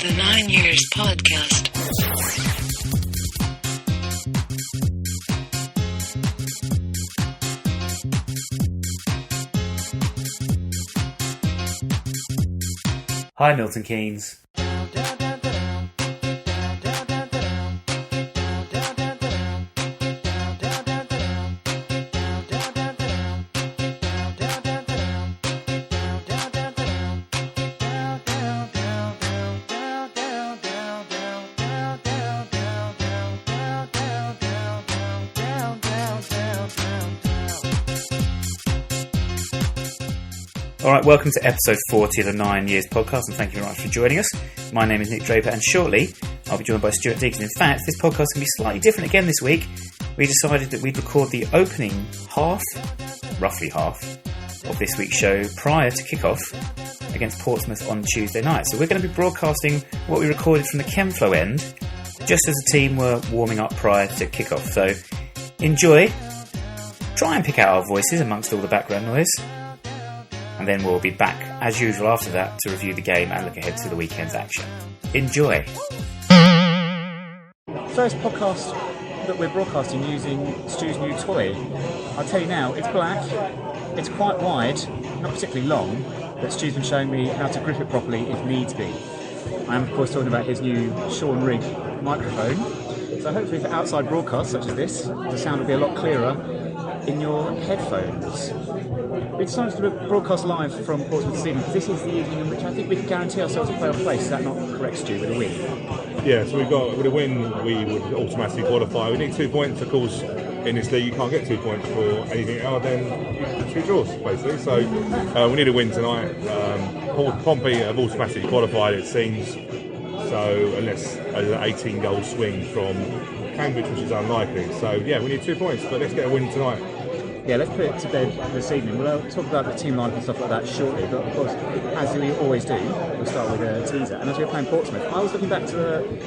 the 9 Years podcast. Hi Milton Keynes. Alright, welcome to episode 40 of the 9 Years podcast, and thank you very much for joining us. My name is Nick Draper, and shortly I'll be joined by Stuart Deacon. In fact, this podcast can be slightly different again this week. We decided that we'd record the opening roughly half, of this week's show prior to kick-off against Portsmouth on Tuesday night. So we're going to be broadcasting what we recorded from the Kenflo end, just as the team were warming up prior to kick-off. So enjoy, try and pick out our voices amongst all the background noise, and then we'll be back, as usual, after that to review the game and look ahead to the weekend's action. Enjoy! First podcast that we're broadcasting using Stu's new toy. I'll tell you now, it's black, it's quite wide, not particularly long, but Stu's been showing me how to grip it properly if needs be. I am, of course, talking about his new Sean Rigg microphone. So hopefully for outside broadcasts such as this, the sound will be a lot clearer in your headphones. We decided to broadcast live from Portsmouth this evening because this is the evening in which I think we can guarantee ourselves a playoff place. Is that not correct, Stu, with a win? Yeah, so with a win we would automatically qualify. We need 2 points, of course. In this league you can't get 2 points for anything other than 2 draws, basically. So we need a win tonight. Pompey have automatically qualified, it seems. So unless an 18 goal swing from Cambridge, which is unlikely. So yeah, we need 2 points, but let's get a win tonight. Yeah, let's put it to bed this evening. We'll talk about the team lineup and stuff like that shortly, but of course, as we always do, we'll start with a teaser. And as we're playing Portsmouth, I was looking back to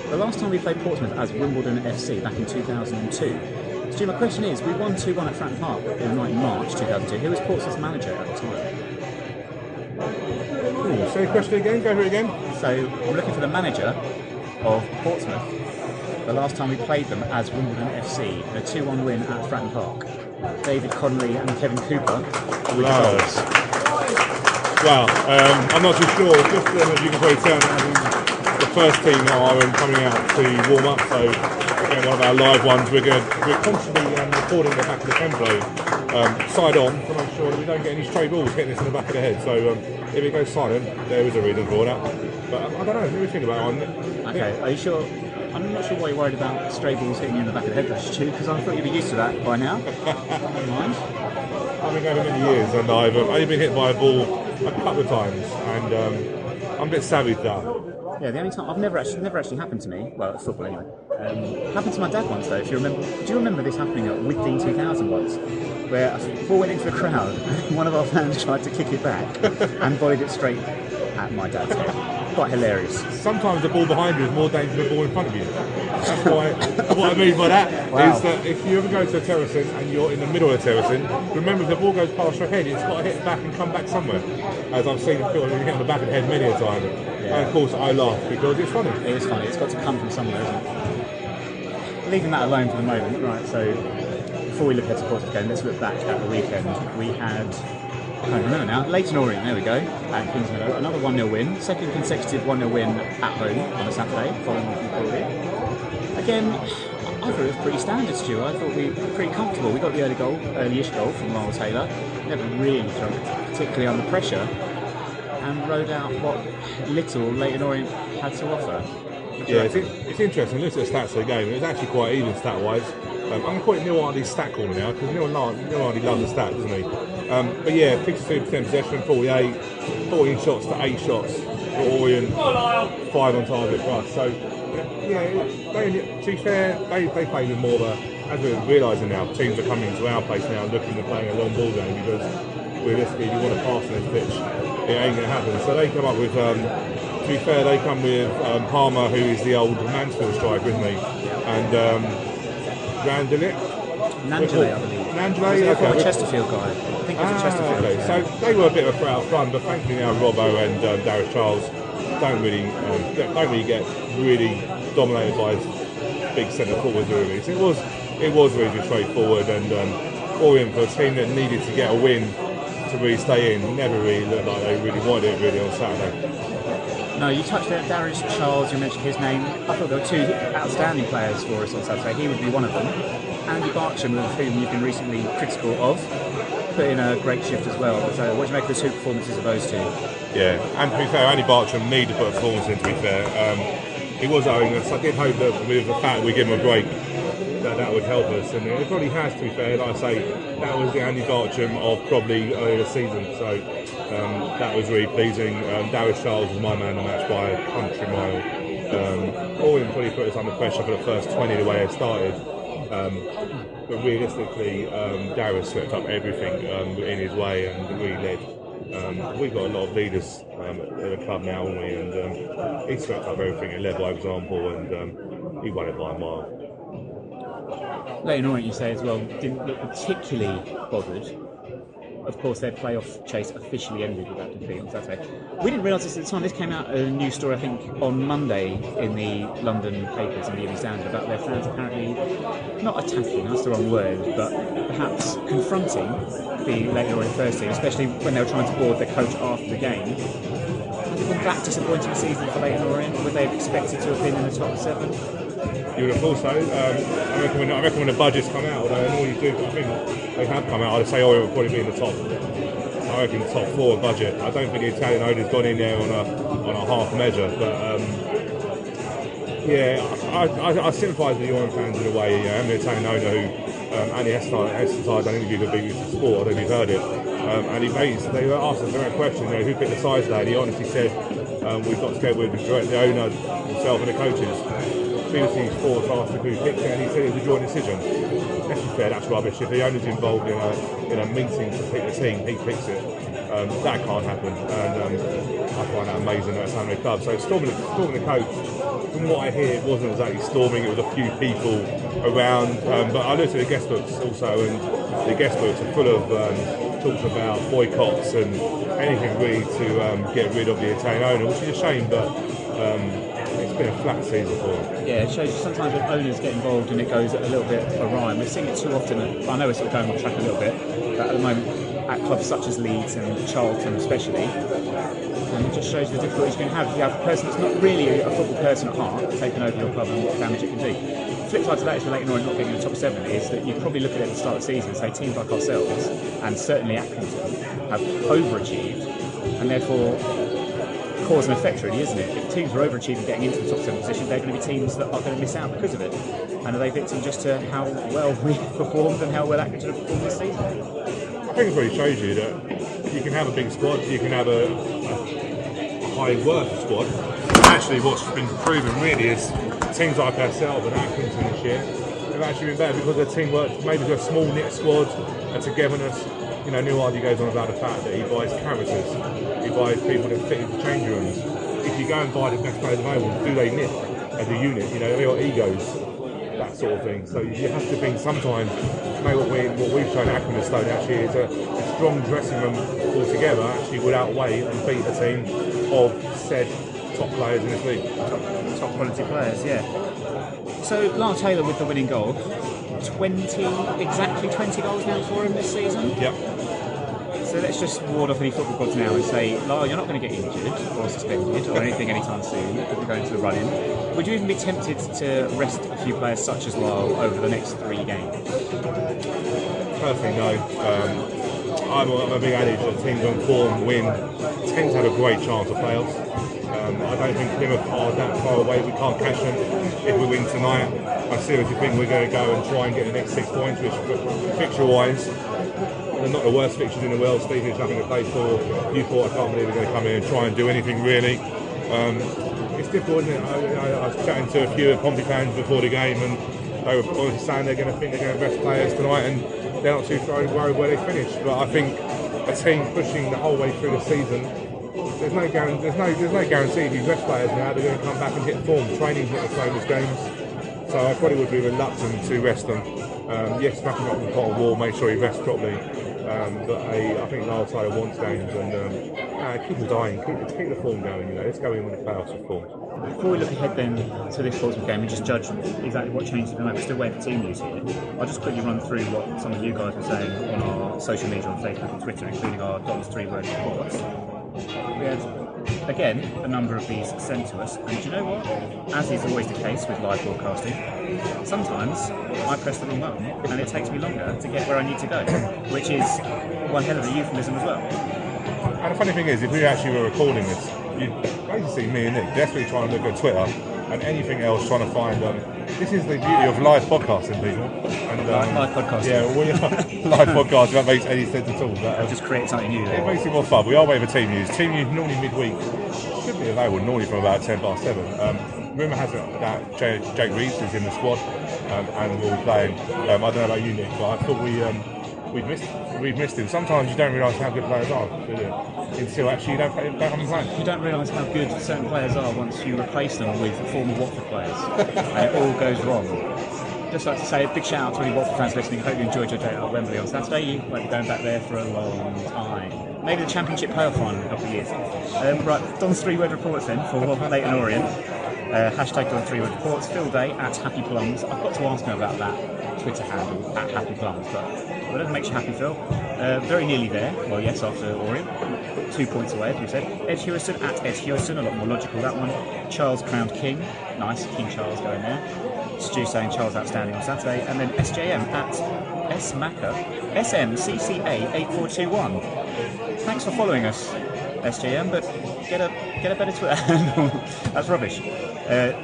the last time we played Portsmouth as Wimbledon FC back in 2002. Stu, my question is, we won 2-1 at Fratton Park in the night in March 2002. Who was Portsmouth's manager at the time? Say the question again, go over it again. So, I'm looking for the manager of Portsmouth the last time we played them as Wimbledon FC in a 2-1 win at Fratton Park. David Connolly and Kevin Cooper with goals. Wow, I'm not too sure. Just as you can probably tell, the first team are coming out to warm up. So again, one of our live ones. We're constantly recording the back of the Kenflo side on to make sure that we don't get any stray balls hitting us in the back of the head. So if it goes silent, there is a reason for that. But I don't know. Let me think about it. Okay, are you sure? I'm not sure why you're worried about stray balls hitting you in the back of the head, Stu, because I thought you'd be used to that by now. Never mind. I've been going many years, and I've only been hit by a ball a couple of times, and I'm a bit savvy to that. Yeah, the only time never actually happened to me. Well, at football anyway. Happened to my dad once though. If you remember, do you remember this happening at Wickdean 2000 once, where a ball went into the crowd, and one of our fans tried to kick it back and volleyed it straight at my dad's head. Quite hilarious. Sometimes the ball behind you is more dangerous than the ball in front of you. That's why, what I mean by that is that if you ever go to a terracing and you're in the middle of a terracing, remember if the ball goes past your head, it's got to hit back and come back somewhere. As I've seen it hit on the back of the head many a time. Yeah. And of course I laugh because it's funny. It is funny. It's got to come from somewhere, isn't it? Leaving that alone for the moment, right, so before we look at the Portsmouth game, let's look back at the weekend. We had, I can't remember now, Leighton Orient, there we go, at Kings Meadow, another 1-0 win, second consecutive 1-0 win at home on a Saturday, following the EP40. Again, I thought it was pretty standard, Stu. I thought we were pretty comfortable. We got the early-ish goal from Lyle Taylor, never really thrown particularly under pressure, and rode out what little Leighton Orient had to offer. Yeah, it's interesting. Look at the stats of the game. It was actually quite even stat-wise. I'm going to call it Neil Hardy's stat corner now because Neil Hardy loves the stats, doesn't he? But yeah, 52% possession, 48, 14 shots to 8 shots for Orient, 5 on target for us. So yeah, to be fair, they play with more of a, as we're realising now, teams are coming to our place now looking to playing a long ball game because realistically, if you want to pass on this pitch, it ain't going to happen. So they come up with. To be fair, they come with Palmer, who is the old Mansfield striker, isn't he? And Nandale, I believe. Nandale, okay. A Chesterfield guy. I think he's a Chesterfield. Okay. So they were a bit of a crowd fun, but thankfully now Robbo and Darius Charles don't really get really dominated by big centre forwards really. So it was really straightforward, and Orient, for a team that needed to get a win to really stay in, never really looked like they really wanted it really on Saturday. No, you touched on Darius Charles, you mentioned his name. I thought there were two outstanding players for us on Saturday. He would be one of them. Andy Bartram, with whom you've been recently critical of, put in a great shift as well. So what do you make of the two performances of those two? Yeah, and to be fair, Andy Bartram needed to put a performance in, to be fair. He was owing us. I did hope that with the fact we give him a break, that would help us, and it probably has, to be fair. Like I say, that was the Andy Bartram of probably earlier season, so that was really pleasing. Darius Charles was my man of the match by a country mile. Orient probably put us under pressure for the first 20 the way it started, but realistically Darius swept up everything in his way and really led. We've got a lot of leaders at the club now, haven't we? And he swept up everything and led by example, and he won it by a mile. Leighton Orient, you say as well, didn't look particularly bothered. Of course, their playoff chase officially ended with that defeat on Saturday. We didn't realise this at the time. This came out a news story, I think, on Monday in the London papers in the Evening Standard about their fans apparently not attacking, that's the wrong word, but perhaps confronting the Leighton Orient first team, especially when they were trying to board their coach after the game. Has it been that disappointing season for Leighton Orient? Would they have expected to have been in the top 7? You would have thought so. I reckon when the budgets come out, although all you do, I think they have come out, I'd say Orient would probably be in the top. I reckon top 4 budget. I don't think the Italian owner's gone in there on a half measure, but yeah, I sympathise with the Orient fans in a way. You know, I'm the Italian owner who Andy Hestard done an interview with BBC Sport. I don't know if you've heard it, and they were asked a direct question, you know, who picked the size today, and he honestly said, we've got together with the owner himself and the coaches. BBC Sports asked him who picked it, and he said it was a joint decision. Let's be fair, that's rubbish. If the owner's involved in a meeting to pick the team, he picks it. That can't happen, and I find that amazing at a family club. So storming the coach, from what I hear, it wasn't exactly storming. It was a few people around, but I looked at the guest books also, and the guest books are full of talks about boycotts and anything really to get rid of the Italian owner, which is a shame, but it's been a flat season for them. Yeah, it shows you sometimes when owners get involved and it goes a little bit awry. We're seeing it too often. I know it's sort of going off track a little bit, but at the moment at clubs such as Leeds and Charlton especially, and it just shows the difficulties you can have if you have a person that's not really a football person at heart taking over your club and what damage it can do. The flip side to that is for Leighton Orient not getting in the top 7 is that you probably look at it at the start of the season and say teams like ourselves and certainly Accrington have overachieved, and therefore cause and effect really, isn't it? If teams are overachieving getting into the top 7 position, they're going to be teams that are going to miss out because of it. And are they victim just to how well we've performed and how well Accrington have performed this season? I think it really shows you that you can have a big squad, you can have a high worth squad. Actually, what's been proven really is teams like ourselves and Accrington this year have actually been better because their teamwork, maybe to a small knit squad, a togetherness. You know, Neil Hardy goes on about the fact that he buys characters, he buys people that fit into change rooms. If you go and buy the best players available, do they knit as a unit? You know, they've got egos, that sort of thing. So you have to think sometimes, maybe what we've shown at Accrington Stone actually is a strong dressing room altogether actually would outweigh and beat a team of said top players in this league. Top quality players, yeah. So Lyle Taylor with the winning goal. Exactly 20 goals now for him this season. Yep. So let's just ward off any football gods now and say, Lyle, you're not going to get injured or suspended or anything anytime soon if we're going to the run-in. Would you even be tempted to rest a few players such as Lyle over the next 3 games? Personally, no. I'm a big adage that teams on form win tend to have a great chance of playoffs. I don't think Plymouth are that far away. We can't catch them if we win tonight. I seriously think we're going to go and try and get the next 6 points, which fixture-wise, they're not the worst fixtures in the world. Steve has nothing to play for. You thought, I can't believe we're going to come in and try and do anything really. It's difficult, isn't it? I was chatting to a few Pompey fans before the game, and they were obviously saying they're going to rest players tonight, and they're not too worried where they finish. But I think a team pushing the whole way through the season, there's no guarantee if you rest players now they're going to come back and hit form. Training's not the same as games. So I probably would be reluctant to rest them. Yes, backing up the pot of war, make sure he rests properly. But I think Lyle Taylor wants games, and keep them dying, keep the form going. You know, let's go in when the playoffs are formed. Before we look ahead then to this Portsmouth game and just judge exactly what changed at the moment, we're still waiting for team news here. I'll just quickly run through what some of you guys were saying on our social media on Facebook and Twitter, including our Don's 3-word reports. We had, again, a number of these sent to us, and do you know what? As is always the case with live broadcasting, sometimes I press the wrong button and it takes me longer to get where I need to go, which is one hell of a euphemism as well. And the funny thing is, if we actually were recording this, you'd basically see me and Nick desperately trying to look at Twitter and anything else, trying to find. This is the beauty of live podcasting, people. And live podcasting. Yeah, live podcast. That makes any sense at all. But, just create something new. It makes it more fun. We are waiting for team news. Team news normally midweek should be available normally from about 7:10. Rumour has it that Jake Reeves is in the squad and will be playing. I don't know about you, Nick, but I thought we've missed him. Sometimes you don't realise how good players are, do you? Until actually you don't have them playing. You don't realise how good certain players are once you replace them with former Watford players, and it all goes wrong. Just like to say a big shout out to any Watford fans listening. Hope you enjoyed your day at Wembley on Saturday. You won't be going back there for a long time. Maybe the Championship playoff final in a couple of years. Right, Don's 3-word reports then for Leighton Orient. Hashtag Don 3-word reports. Phil Day at Happy Plums. I've got to ask him about that Twitter handle at Happy Plums, but whatever makes you happy, Phil. Very nearly there. Well, yes, after Orient. 2 points away, as we said. Ed Hewison at Ed Hewison, a lot more logical that one. Charles Crowned King, nice, King Charles going there. Stu saying Charles outstanding on Saturday, and then SJM at SMACA, SMCCA 8421. Thanks for following us, SJM, but get a better Twitter handle. That's rubbish.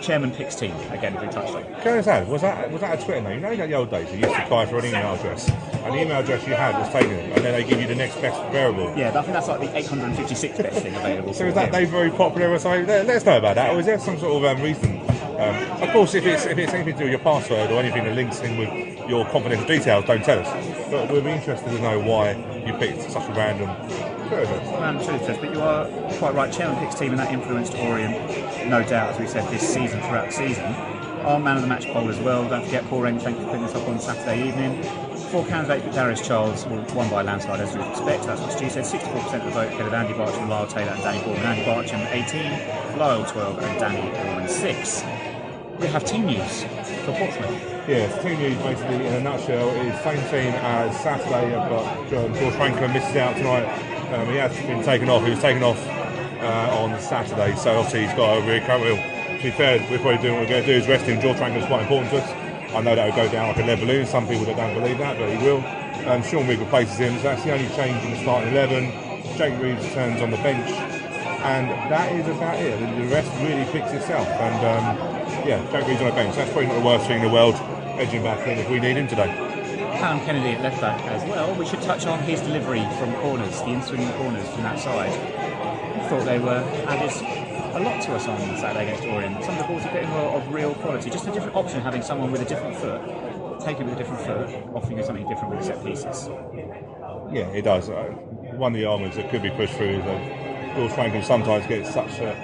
Chairman picks team again. We touched on. Can I say, was that a Twitter name? You know, in the old days, you used to apply for an email address, and the email address you had was taken, and then they give you the next best variable. Yeah, I think that's like the 856th best thing available. So is that day very popular or something? Let us know about that. Or is there some sort of reason? Of course, if it's anything to do with your password or anything that links in with your confidential details, don't tell us. But we'll be interested to know why you picked such a random choice. But you are quite right. Chairman picks team, and that influenced Orient, no doubt, as we said, this season, throughout the season. Our man of the match poll as well. Don't forget, Paul Rain, thank you for putting this up on Saturday evening. 4 candidates, but Darius Charles won by a landslide, as you would expect. That's what Stu said. 64% of the vote ahead of Andy Barcham, Lyle Taylor, and Danny Bourne. Andy Barcham 18, Lyle 12, and Danny Bourne 6. We have team news for Portsmouth. Yes, team news basically in a nutshell is same team as Saturday. I've got George Franklin misses out tonight. He has been taken off. He was taken off on Saturday, so obviously he's got a recovery. To be fair, we're probably doing what we're going to do is rest him. George Franklin's quite important to us. I know that will go down like a lead balloon. Some people that don't believe that, but he will. Sean Wigg replaces him, so that's the only change in the starting 11. Jake Reeves turns on the bench, and that is about it. The rest really picks itself. And Jake Reeves on the bench. That's probably not the worst thing in the world. Edging back in if we need him today. Callum Kennedy at left back as well. We should touch on his delivery from corners, the in-swinging corners from that side. I thought they were added a lot to us on Saturday against Orient. Some of the balls he put in were of real quality. Just a different option, having someone with a different foot, taking it with a different foot, offering you something different with set pieces. Yeah, it does. One of the arguments that could be pushed through is that George Franklin sometimes gets such a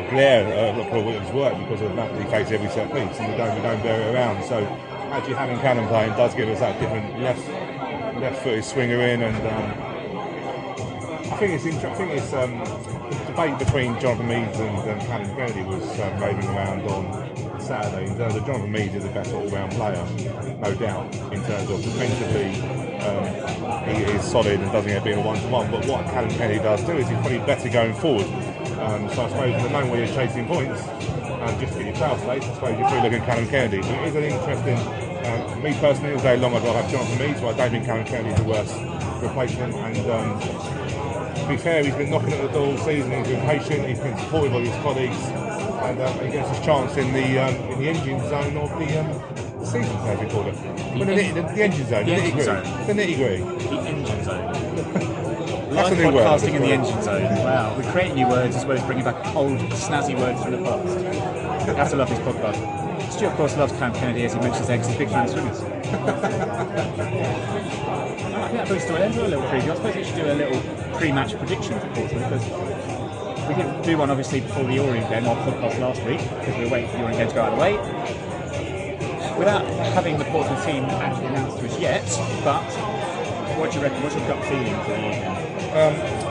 glare of his work because of the fact that he takes every set piece and we don't bear it around. So actually having Callum playing does give us that different left-footed swinger in, and I think it's interesting. The debate between Jonathan Meads and Callum Kennedy was raving around on Saturday. In terms of Jonathan Meads is the best all-round player, no doubt. In terms of defensively, he is solid and doesn't get being a one-to-one. But what Callum Kennedy does do is he's probably better going forward. So I suppose in the moment where you're chasing points, just to get your trail space, I suppose you're probably looking at Callum Kennedy. But it is an interesting. Me personally, all day long I'd rather have Jonathan Meads, so I don't think Callum Kennedy is the worst replacement. And to be fair, he's been knocking at the door all season. He's been patient. He's been supportive of his colleagues, and he gets his chance in the engine zone of the season, as we call it. The engine zone. The nitty-gritty. The engine zone. That's Live a new word. podcasting in the engine zone. Wow, we're creating new words as well as bringing back old snazzy words from the past. You have to love this podcast. Stu, of course, loves Callum Kennedy, as he mentions there, because he's a big fan of swimmers. I think that brings to an end. A little preview. I suppose we should do a little pre-match prediction for Portsmouth, because we didn't do one obviously before the Orient game, our podcast last week, because we were waiting for the Orient game to go out of the way. Without having the Portsmouth team actually announced to us yet, but what do you reckon? What's your gut feeling for the Orient game?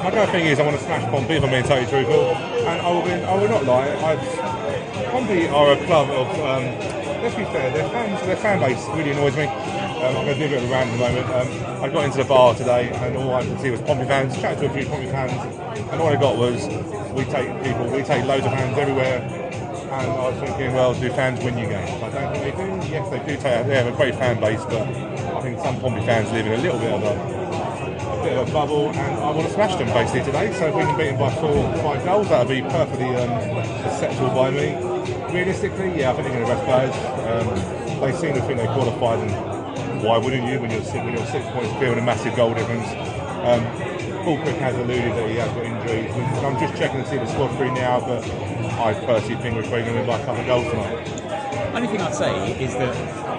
My gut thing is I want to smash Pompey, if I'm being totally truthful, and I will not lie. Pompey are a club of. Let's be fair, their fan base really annoys me. I'm going to do a bit of a rant at the moment. I got into the bar today, and all I could see was Pompey fans. Chatted to a few Pompey fans, and all I got was we take loads of fans everywhere. And I was thinking, well, do fans win you games? I don't think they do. Yes, they do. They have a great fan base, but I think some Pompey fans live in a little bit of a bubble, and I want to smash them basically today. So if we can beat them by 4 or 5 goals, that would be perfectly acceptable by me. Realistically, yeah, I think they're going to rest players. They seem to think they're qualified, and why wouldn't you when you're 6 points clear and a massive goal difference? Paul Cook has alluded that he has got injuries. I'm just checking to see the squad through now, but I personally think we're probably going to win by a couple of goals tonight. Only thing I'd say is that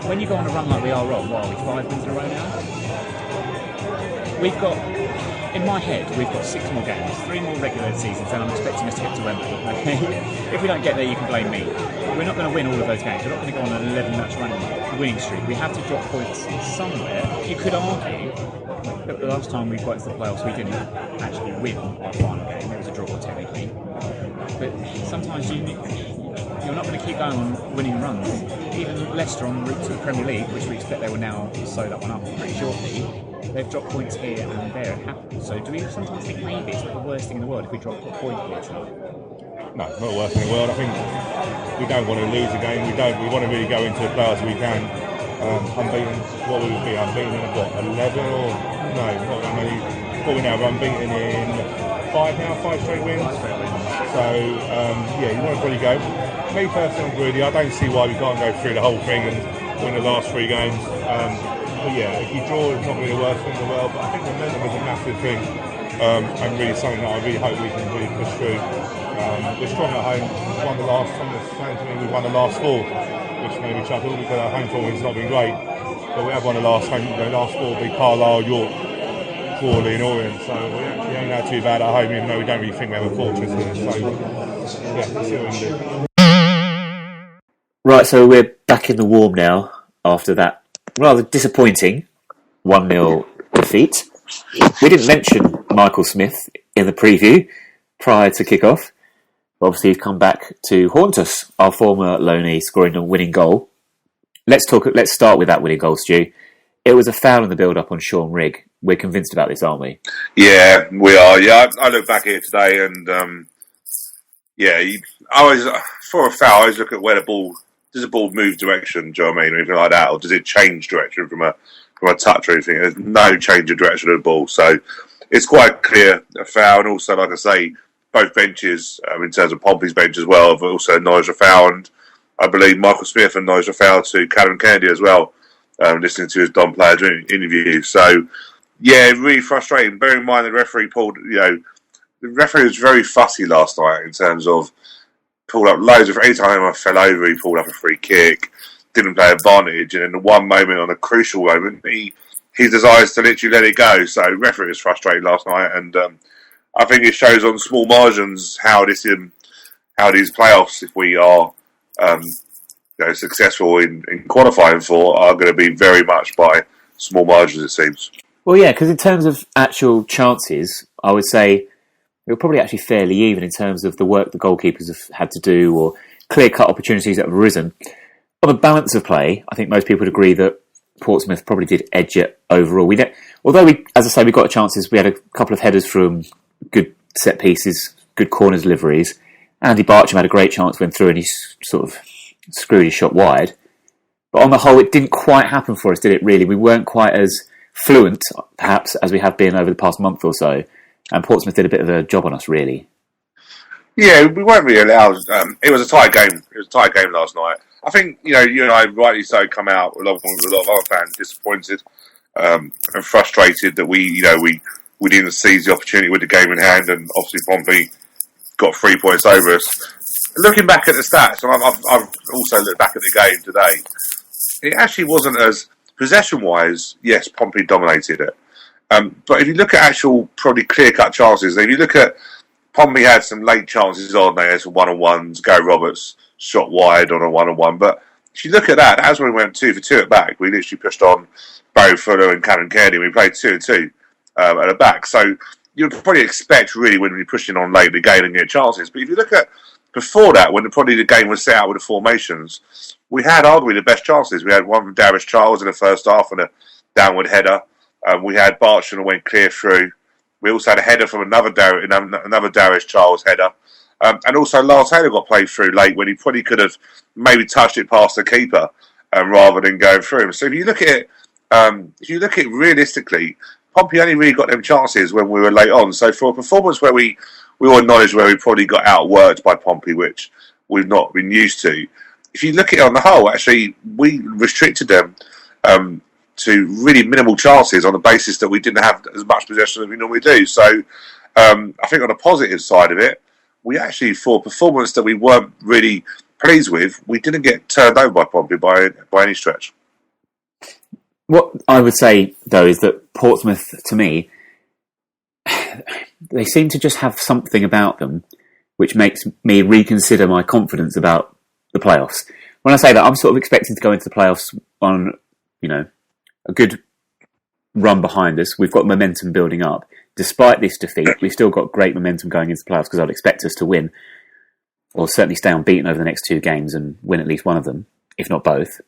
when you go on a run like we are on, what are we, 5 wins in a row now? We've got, in my head, we've got 6 more games, 3 more regular seasons, and I'm expecting us to get to Wembley. Okay? If we don't get there, you can blame me. We're not going to win all of those games. We're not going to go on an 11-match winning streak. We have to drop points somewhere. You could argue that the last time we got into the playoffs, we didn't actually win our final game. It was a draw, technically. But sometimes you're not going to keep going on winning runs. Even Leicester on route to the Premier League, which we expect they will now sew that one up pretty shortly, they've dropped points here and there. It happens. So do we sometimes think maybe it's not the worst thing in the world if we drop a point here tonight? No, it's not the worst thing in the world. I think we don't want to lose a game. We want to really go into the playoffs if we can. Unbeaten. What would we be? Unbeaten in what? 11 or no? Not that many. What we now? We're unbeaten in 5 now. 5 straight wins. So yeah, you want to probably go. Me personally, I'm greedy. I don't see why we can't go through the whole thing and win the last 3 games. But yeah, if you draw, it's not really the worst thing in the world. But I think momentum is a massive thing, and really something that I really hope we can really push through. We're strong at home. We've won the last. Someone's saying to me we've won the last 4, which made me chuckle because our home form has not been great. But we have won the last 4, be Carlisle, York, Crawley, and Orient. So we actually ain't that too bad at home, even though we don't really think we have a fortress here. So yeah, let's see what we can do. Right, so we're back in the warm now after that rather disappointing 1-0 defeat. We didn't mention Michael Smith in the preview prior to kick-off. Obviously, he's come back to haunt us, our former loanee scoring a winning goal. Let's start with that winning goal, Stu. It was a foul in the build-up on Sean Rigg. We're convinced about this, aren't we? Yeah, we are. Yeah, I look back here today and I always, for a foul, I always look at where the ball... Does the ball move direction, do you know what I mean, or anything like that, or does it change direction from a touch or anything? There's no change of direction of the ball, so it's quite clear a foul. And also, like I say, both benches, in terms of Pompey's bench as well, have also acknowledged a foul, and I believe Michael Smith acknowledged a foul to Callum Kennedy as well, listening to his Don Player interview. So, yeah, really frustrating. Bear in mind the referee the referee was very fussy last night in terms of pulled up loads of. Any time I fell over, he pulled up a free kick, didn't play advantage, and in the one moment, on a crucial moment, he desires to literally let it go. So, referee was frustrated last night, and I think it shows on small margins how these playoffs, if we are successful in qualifying for, are going to be very much by small margins, it seems. Well, yeah, because in terms of actual chances, I would say we're probably actually fairly even in terms of the work the goalkeepers have had to do or clear-cut opportunities that have arisen. On the balance of play, I think most people would agree that Portsmouth probably did edge it overall. Although we got chances. We had a couple of headers from good set pieces, good corner deliveries. Andy Bartram had a great chance went through and he sort of screwed his shot wide. But on the whole, it didn't quite happen for us, did it really? We weren't quite as fluent, perhaps, as we have been over the past month or so. And Portsmouth did a bit of a job on us, really. Yeah, we weren't really allowed. It was a tight game. It was a tight game last night. I think, you and I, rightly so, come out, along with a lot of other fans, disappointed and frustrated that we didn't seize the opportunity with the game in hand, and obviously Pompey got 3 points over us. Looking back at the stats, and I've also looked back at the game today, it actually wasn't as, possession-wise, yes, Pompey dominated it. But if you look at actual, probably clear-cut chances, if you look at, Pompey had some late chances on there, some one-on-ones, Gary Roberts shot wide on a one-on-one, but if you look at that, as we went 2 for 2 at back, we literally pushed on Barry Fuller and Callum Kennedy, we played 2-2 at the back. So you'd probably expect really when we push in on late the game and get chances. But if you look at before that, when probably the game was set out with the formations, we had arguably the best chances. We had one from Darius Charles in the first half and a downward header. We had Bartram that went clear through. We also had a header from another Darius Charles header. And also Lars Taylor got played through late when he probably could have maybe touched it past the keeper rather than going through him. So if you look at it, realistically, Pompey only really got them chances when we were late on. So for a performance where we all acknowledge where we probably got outworked by Pompey, which we've not been used to. If you look at it on the whole, actually, we restricted them to really minimal chances on the basis that we didn't have as much possession as we normally do. So I think on the positive side of it, we actually, for a performance that we weren't really pleased with, we didn't get turned over by Pompey by any stretch. What I would say, though, is that Portsmouth, to me, they seem to just have something about them which makes me reconsider my confidence about the playoffs. When I say that, I'm sort of expecting to go into the playoffs on, a good run behind us. We've got momentum building up. Despite this defeat, we've still got great momentum going into the playoffs because I'd expect us to win, or certainly stay unbeaten over the next 2 games and win at least one of them, if not both.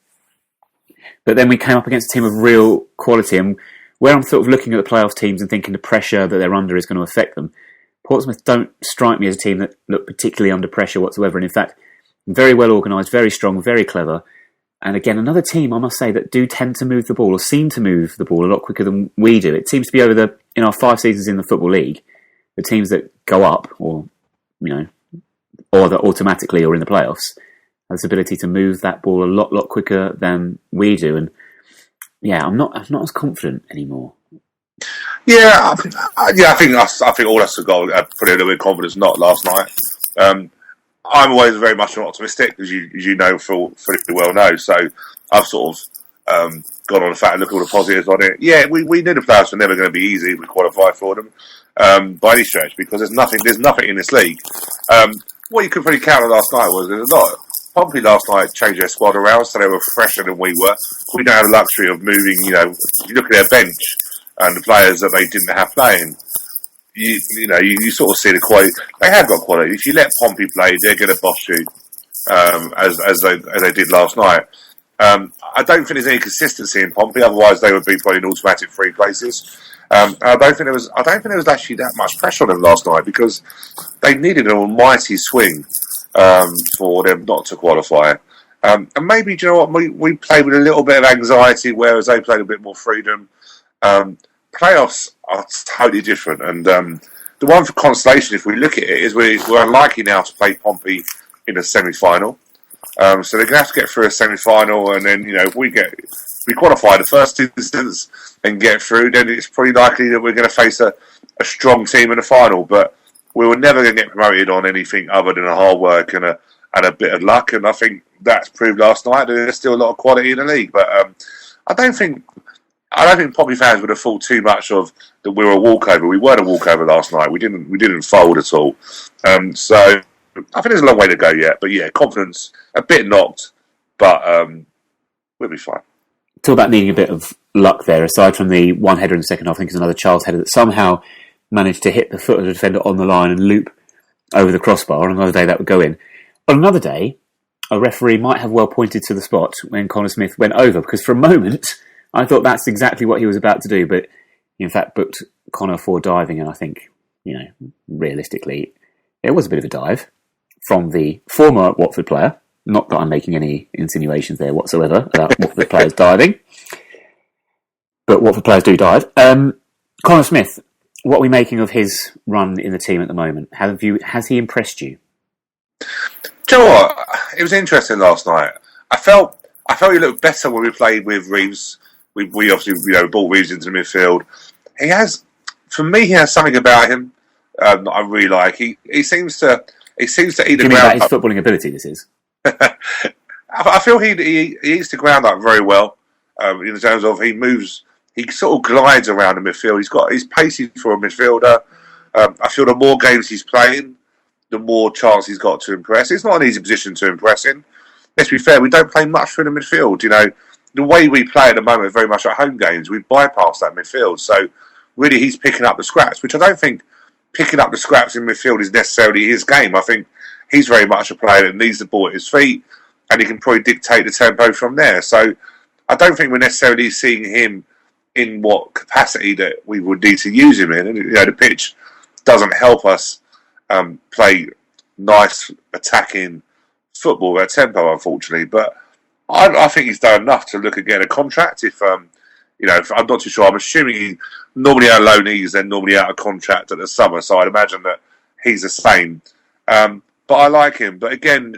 But then we came up against a team of real quality, and where I'm sort of looking at the playoff teams and thinking the pressure that they're under is going to affect them, Portsmouth don't strike me as a team that look particularly under pressure whatsoever, and in fact, very well organised, very strong, very clever. And again, another team, I must say, that do tend to move the ball, or seem to move the ball a lot quicker than we do. It seems to be in our 5 seasons in the Football League, the teams that go up, or that automatically or in the playoffs, have this ability to move that ball a lot quicker than we do. And yeah, I'm not as confident anymore. Yeah, I think all of us have got pretty a little bit of confidence. Not last night. I'm always very much optimistic, as you know, pretty well know. So I've sort of gone on the fact and look at all the positives on it. Yeah, we knew the playoffs were never going to be easy if we qualify for them by any stretch, because there's nothing in this league. What you could probably count on last night was there's a lot. Pompey last night changed their squad around, so they were fresher than we were. We don't have the luxury of moving. You look at their bench and the players that they didn't have playing. You sort of see the quality. They have got quality. If you let Pompey play, they're going to boss you, as they did last night. I don't think there's any consistency in Pompey. Otherwise, they would be probably in automatic 3 places. I don't think there was actually that much pressure on them last night, because they needed an almighty swing for them not to qualify. And maybe, do you know what? We played with a little bit of anxiety, whereas they played a bit more freedom. Playoffs are totally different, and the one for consolation, if we look at it, is we're unlikely now to play Pompey in a semi-final. So they're going to have to get through a semi-final, and then if we qualify the first instance and get through, then it's pretty likely that we're going to face a strong team in the final. But we were never going to get promoted on anything other than a hard work and a bit of luck, and I think that's proved last night. There's still a lot of quality in the league, but I don't think Pompey fans would have thought too much of that we were a walkover. We weren't a walkover last night. We didn't fold at all. So I think there's a long way to go yet. But yeah, confidence a bit knocked, but we'll be fine. Talk about needing a bit of luck there. Aside from the one header in the second half, I think it's another Charles header that somehow managed to hit the foot of the defender on the line and loop over the crossbar. On another day, that would go in. On another day, a referee might have well pointed to the spot when Connor Smith went over, because for a moment I thought that's exactly what he was about to do, but in fact booked Connor for diving, and I think, realistically, it was a bit of a dive from the former Watford player. Not that I'm making any insinuations there whatsoever about Watford players diving, but Watford players do dive. Connor Smith, what are we making of his run in the team at the moment? Has he impressed you? Do you know what? It was interesting last night. I felt he looked better when we played with Reeves. We obviously brought Reeves into the midfield. He has something about him that I really like. He seems to eat the ground. Do you mean about his footballing ability? This is. I feel he eats the ground up very well. In terms of he sort of glides around the midfield. He's pacey for a midfielder. I feel the more games he's playing, the more chance he's got to impress. It's not an easy position to impress in. Let's be fair, we don't play much through the midfield. The way we play at the moment, very much at home games, we bypass that midfield. So really he's picking up the scraps, which I don't think picking up the scraps in midfield is necessarily his game. I think he's very much a player that needs the ball at his feet, and he can probably dictate the tempo from there. So I don't think we're necessarily seeing him in what capacity that we would need to use him in. And, the pitch doesn't help us play nice attacking football at tempo, unfortunately. But I think he's done enough to look at getting a contract. If I'm not too sure. I'm assuming he normally out of loanees, then normally out of contract at the summer. So I'd imagine that he's the same. But I like him. But again,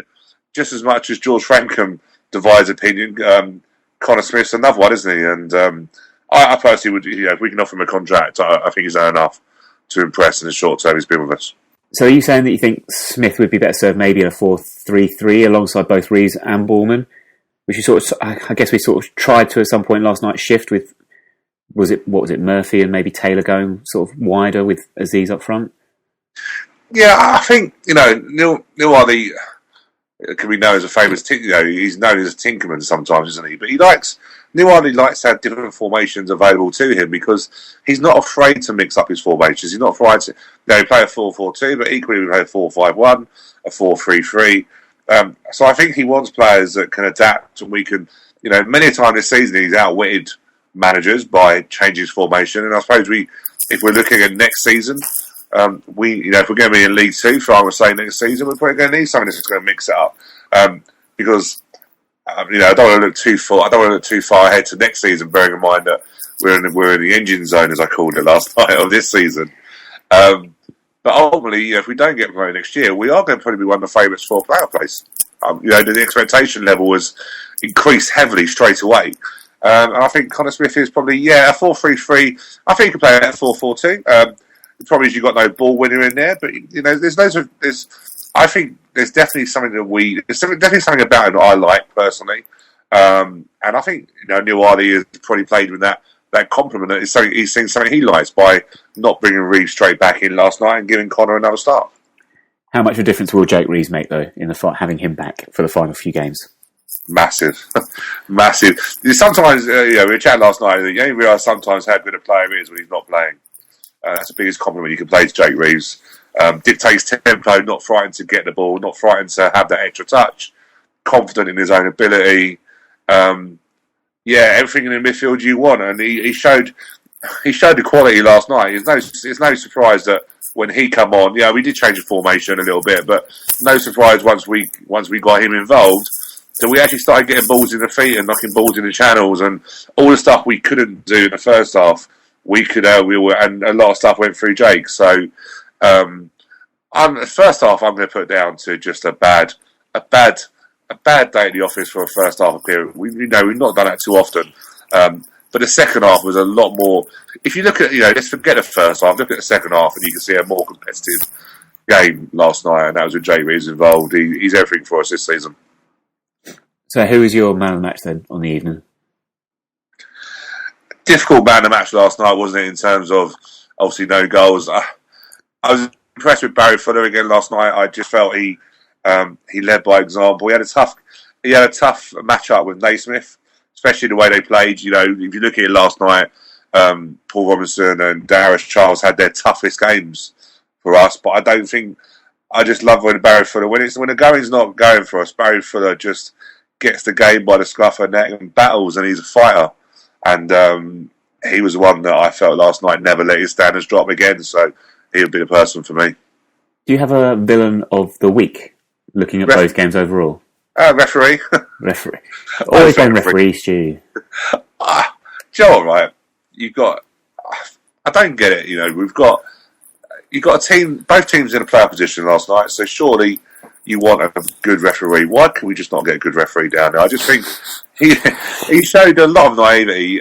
just as much as George Frankham divides opinion, Connor Smith's another one, isn't he? And I personally would, if we can offer him a contract, I think he's done enough to impress in the short term he's been with us. So are you saying that you think Smith would be better served maybe in a 4-3-3 alongside both Reeves and Ballman? Which I guess we sort of tried to at some point last night shift with, was it Murphy and maybe Taylor going sort of wider with Aziz up front? Yeah, I think, Neil Hardy can be known as a famous, he's known as a tinkerman sometimes, isn't he? But Neil Hardy likes to have different formations available to him because he's not afraid to mix up his formations. He's not afraid to, play a 4-4-2, but equally we play a 4-5-1, a 4-3-3. So I think he wants players that can adapt, and we can, many a time this season he's outwitted managers by changing his formation. And I suppose if we're looking at next season, if we're going to be in League Two, for I would say next season, we're probably going to need something that's going to mix it up. Because I don't want to look too far. I don't want to look too far ahead to next season, bearing in mind that we're in the engine zone, as I called it last night, of this season. But ultimately, if we don't get promoted next year, we are going to probably be one of the favourites for a playoff place. The expectation level was increased heavily straight away. And I think Connor Smith is probably, a 4-3-3. I think he can play at 4-4-2. The problem is you've got no ball winner in there, but I think there's definitely something there's definitely something about him that I like personally. And I think, Neil Hardy has probably played with that compliment that he's seen something he likes by not bringing Reeves straight back in last night and giving Connor another start. How much of a difference will Jake Reeves make, though, in the fight, having him back for the final few games? Massive. Massive. Sometimes, we were chatting last night, you only realise sometimes how good a player he is when he's not playing. That's the biggest compliment you can play to Jake Reeves. Dictates tempo, not frightened to get the ball, not frightened to have that extra touch, confident in his own ability. Everything in the midfield you want, and he showed the quality last night. It's no surprise that when he come on, we did change the formation a little bit, but no surprise once we got him involved, that we actually started getting balls in the feet and knocking balls in the channels, and all the stuff we couldn't do in the first half, and a lot of stuff went through Jake. So, first half I'm going to put down to just a bad day at the office for a first half period. We've not done that too often. But the second half was a lot more. If you look at, let's forget the first half, look at the second half, and you can see a more competitive game last night, and that was with Jake Reeves involved. He's everything for us this season. So, who was your man of the match then on the evening? Difficult man of the match last night, wasn't it? In terms of obviously no goals. I was impressed with Barry Fuller again last night. I just felt he led by example. He had a tough matchup with Naismith, especially the way they played. If you look at it last night, Paul Robinson and Darius Charles had their toughest games for us. But I just love when Barry Fuller, when the going's not going for us, Barry Fuller just gets the game by the scruff of the neck and battles, and he's a fighter. And he was one that I felt last night never let his standards drop again. So he would be the person for me. Do you have a villain of the week, looking at both games overall? Referee. Referee. Always going referee, Stu. Joe, right? I don't get it. You've got a team, both teams in a player position last night. So surely you want a good referee. Why can we just not get a good referee down there? I just think he showed a lot of naivety.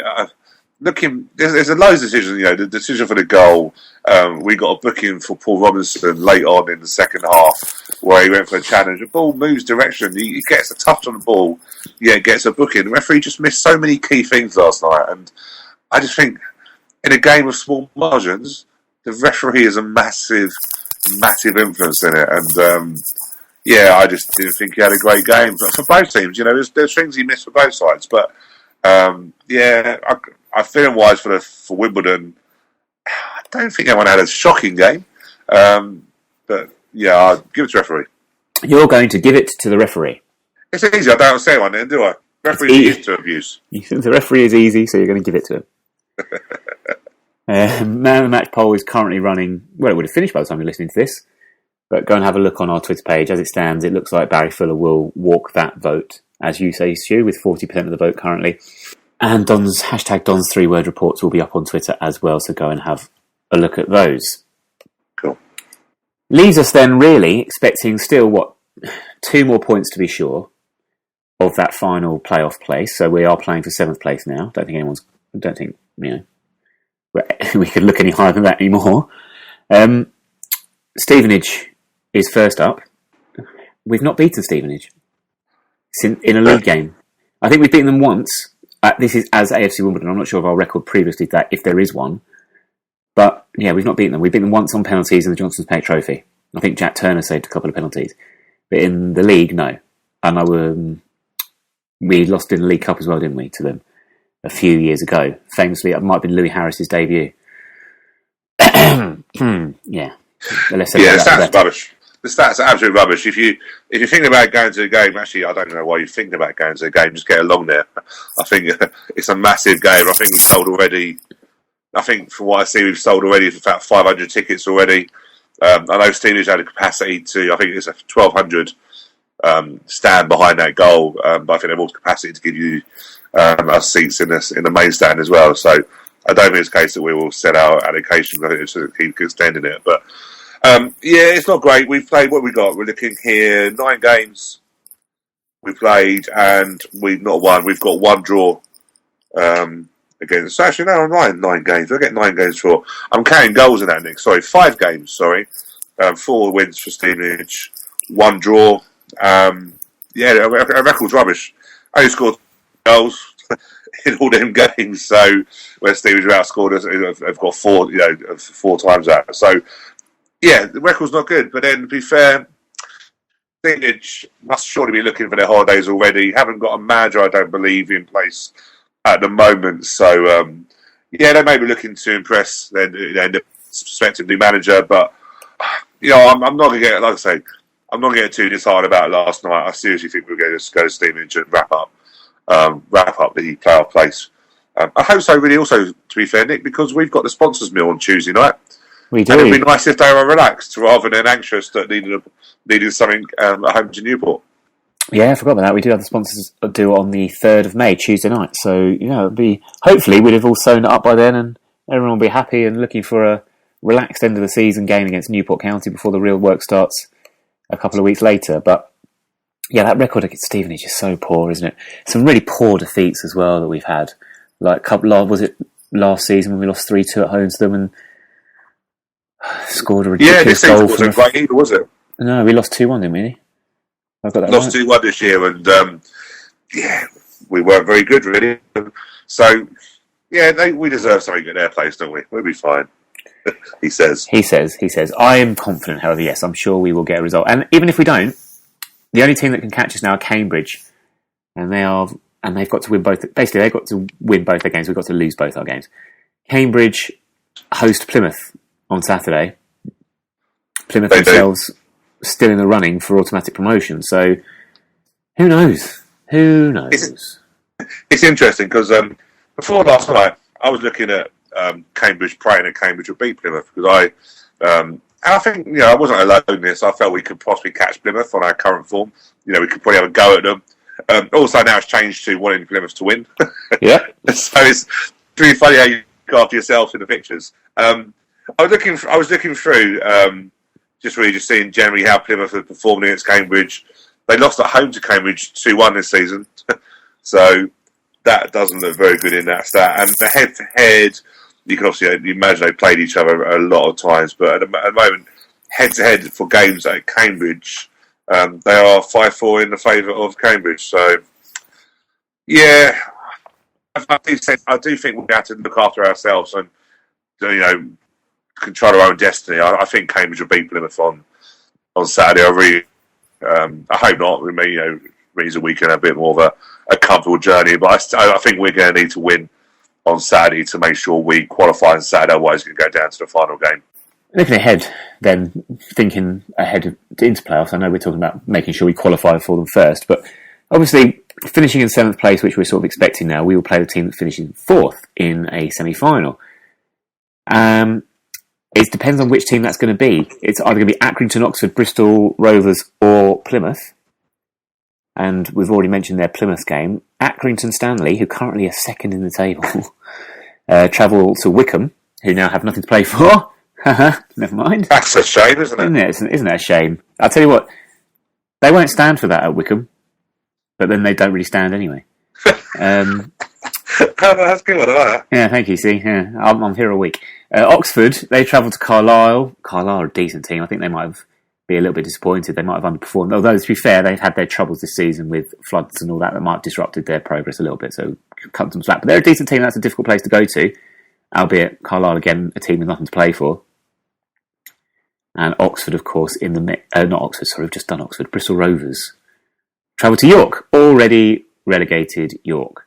There's a loads of decisions. The decision for the goal. We got a booking for Paul Robinson late on in the second half, where he went for a challenge. The ball moves direction. He gets a touch on the ball. Gets a booking. The referee just missed so many key things last night, and I just think in a game of small margins, the referee has a massive, massive influence in it. And I just didn't think he had a great game. But for both teams, there's things he missed for both sides. But I feeling wise for Wimbledon. I don't think anyone had a shocking game. But yeah, I'll give it to referee. You're going to give it to the referee. It's easy. I don't say one then, do I? Referees are used to abuse. You think the referee is easy, so you're going to give it to him. Man of the match poll is currently running. Well, it would have finished by the time you're listening to this. But go and have a look on our Twitter page. As it stands, it looks like Barry Fuller will walk that vote, as you say, Stu, with 40% of the vote currently. And Don's hashtag Don's 3-word reports will be up on Twitter as well, so go and have a look at those. Cool. Leaves us then really expecting still, 2 more points to be sure of that final playoff place. So we are playing for 7th place now. Don't think we could look any higher than that anymore. Stevenage is first up. We've not beaten Stevenage in a league game. I think we've beaten them once. This is as AFC Wimbledon. I'm not sure of our record previously that if there is one. But yeah, we've not beaten them. We've beaten them once on penalties in the Johnson's Paint Trophy. I think Jack Turner saved a couple of penalties. But in the league, no. And we lost in the League Cup as well, didn't we, to them a few years ago. Famously, it might have been Louis Harris's debut. Yeah. The stats are rubbish. The stats are absolutely rubbish. If you're thinking about going to a game, actually, I don't know why you're thinking about going to a game. Just get along there. I think it's a massive game. I think we've sold already. I think from what I see, we've sold already about 500 tickets already. I know Stevenage had a capacity to. I think it's a 1,200 stand behind that goal. But I think they've also capacity to give you us seats in the main stand as well. So I don't think it's the case that we will set our allocations. I think it's just keep extending it. But it's not great. We've played what we got. We're looking here 9 games we played and we've not won. We've got 1 draw against. Actually, no, 9 games. We'll get 9 games draw. I'm counting goals in that, Nick. Sorry, 5 games. Sorry, 4 wins for Stevenage, 1 draw. Our record's rubbish. I only scored goals in all them games. So where Stevenage have outscored us, I've got 4. 4 times that. So. Yeah, the record's not good, but then to be fair, Stevenage must surely be looking for their holidays already. Haven't got a manager, I don't believe, in place at the moment. So, they may be looking to impress their prospective new manager, but, I'm not going to get, like I say, I'm not going to get too disheartened about last night. I seriously think we're going to just go to Stevenage and wrap up the playoff place. I hope so, really, also, to be fair, Nick, because we've got the sponsors meal on Tuesday night. We do. And it'd be nice if they were relaxed rather than anxious that needed something at home to Newport. Yeah, I forgot about that. We do have the sponsors do on the 3rd of May, Tuesday night. So, it'd be, hopefully we'd have all sewn it up by then and everyone will be happy and looking for a relaxed end of the season game against Newport County before the real work starts a couple of weeks later. But yeah, that record against Stevenage is so poor, isn't it? Some really poor defeats as well that we've had. Like, was it last season when we lost 3-2 at home to them and scored a ridiculous goal. This wasn't great either, was it? No, we lost 2-1, didn't we? I've got that lost 2-1 this year, and we weren't very good, really. So, we deserve something at their place, don't we? We'll be fine. He says. I am confident, however, yes, I'm sure we will get a result. And even if we don't, the only team that can catch us now are Cambridge, and they've got to win both. Basically, they've got to win both their games. We've got to lose both our games. Cambridge host Plymouth on Saturday. Plymouth themselves still in the running for automatic promotion. So, who knows? It's interesting because before last night, I was looking at Cambridge, praying that Cambridge would beat Plymouth because I think I wasn't alone in this. I felt we could possibly catch Plymouth on our current form. We could probably have a go at them. Also, now it's changed to wanting Plymouth to win. Yeah. So it's pretty funny how you look after yourself in the pictures. I was looking through, just seeing generally how Plymouth had performed against Cambridge. They lost at home to Cambridge 2-1 this season, so that doesn't look very good in that stat. And the head-to-head, you can obviously imagine they played each other a lot of times, but at the moment, head-to-head for games at Cambridge, they are 5-4 in the favour of Cambridge. So, yeah, I do think we have to look after ourselves and control our own destiny. I think Cambridge will beat Plymouth on Saturday. I hope not. It means that we can have a bit more of a comfortable journey. But I think we're going to need to win on Saturday to make sure we qualify on Saturday, otherwise we can go down to the final game. Looking ahead, then, thinking ahead into playoffs, I know we're talking about making sure we qualify for them first, but obviously finishing in 7th place, which we're sort of expecting now, we will play the team that finishes 4th in a semi-final. It depends on which team that's going to be. It's either going to be Accrington, Oxford, Bristol Rovers or Plymouth. And we've already mentioned their Plymouth game. Accrington Stanley, who currently are 2nd in the table, travel to Wickham, who now have nothing to play for. Never mind. That's a shame, isn't it? Isn't it a shame? I'll tell you what, they won't stand for that at Wickham, but then they don't really stand anyway. That's good, I like that. Yeah, thank you, see. Yeah, I'm here a week. Oxford, they travel to Carlisle. Carlisle are a decent team. I think they might be a little bit disappointed. They might have underperformed. Although, to be fair, they've had their troubles this season with floods and all that might have disrupted their progress a little bit, so cut them slack. But they're a decent team. That's a difficult place to go to, albeit Carlisle, again, a team with nothing to play for. And Oxford, of course, in the not Oxford, sorry, I've just done Oxford. Bristol Rovers travel to York, already relegated York.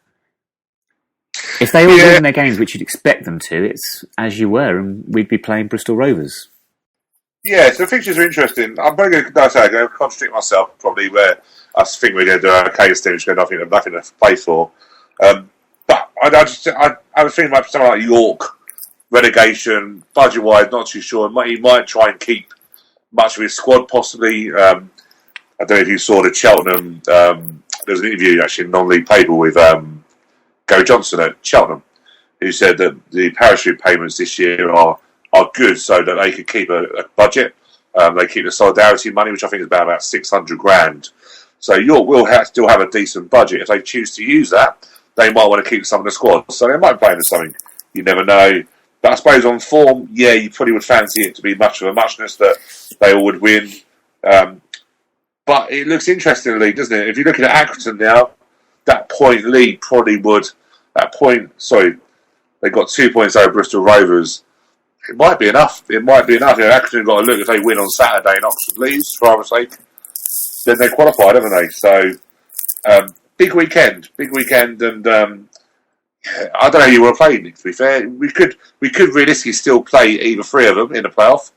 If they all win their games, which you'd expect them to, it's as you were, and we'd be playing Bristol Rovers. Yeah, so the fixtures are interesting. I'm very going to contradict myself, probably, where I think we're going to do our case team, which has got nothing to play for. But I have a feeling about something like York, relegation, budget-wise, not too sure. He might try and keep much of his squad, possibly. I don't know if you saw the Cheltenham. There was an interview, actually, in non-league paper with Gary Johnson at Cheltenham, who said that the parachute payments this year are good, so that they could keep a budget. They keep the solidarity money, which I think is about 600 grand. So York will still have a decent budget. If they choose to use that, they might want to keep some of the squad. So they might play into something. You never know. But I suppose on form, yeah, you probably would fancy it to be much of a muchness that they all would win. But it looks interesting in the league, doesn't it? If you're looking at Accrington now, that point lead probably would... they got 2 points over Bristol Rovers. It might be enough. Accrington got to look, if they win on Saturday and Oxford leaves, for argument's sake, then they qualified, haven't they? So, big weekend, and I don't know who you want to play, Nick, to be fair. We could realistically still play either three of them in the playoff.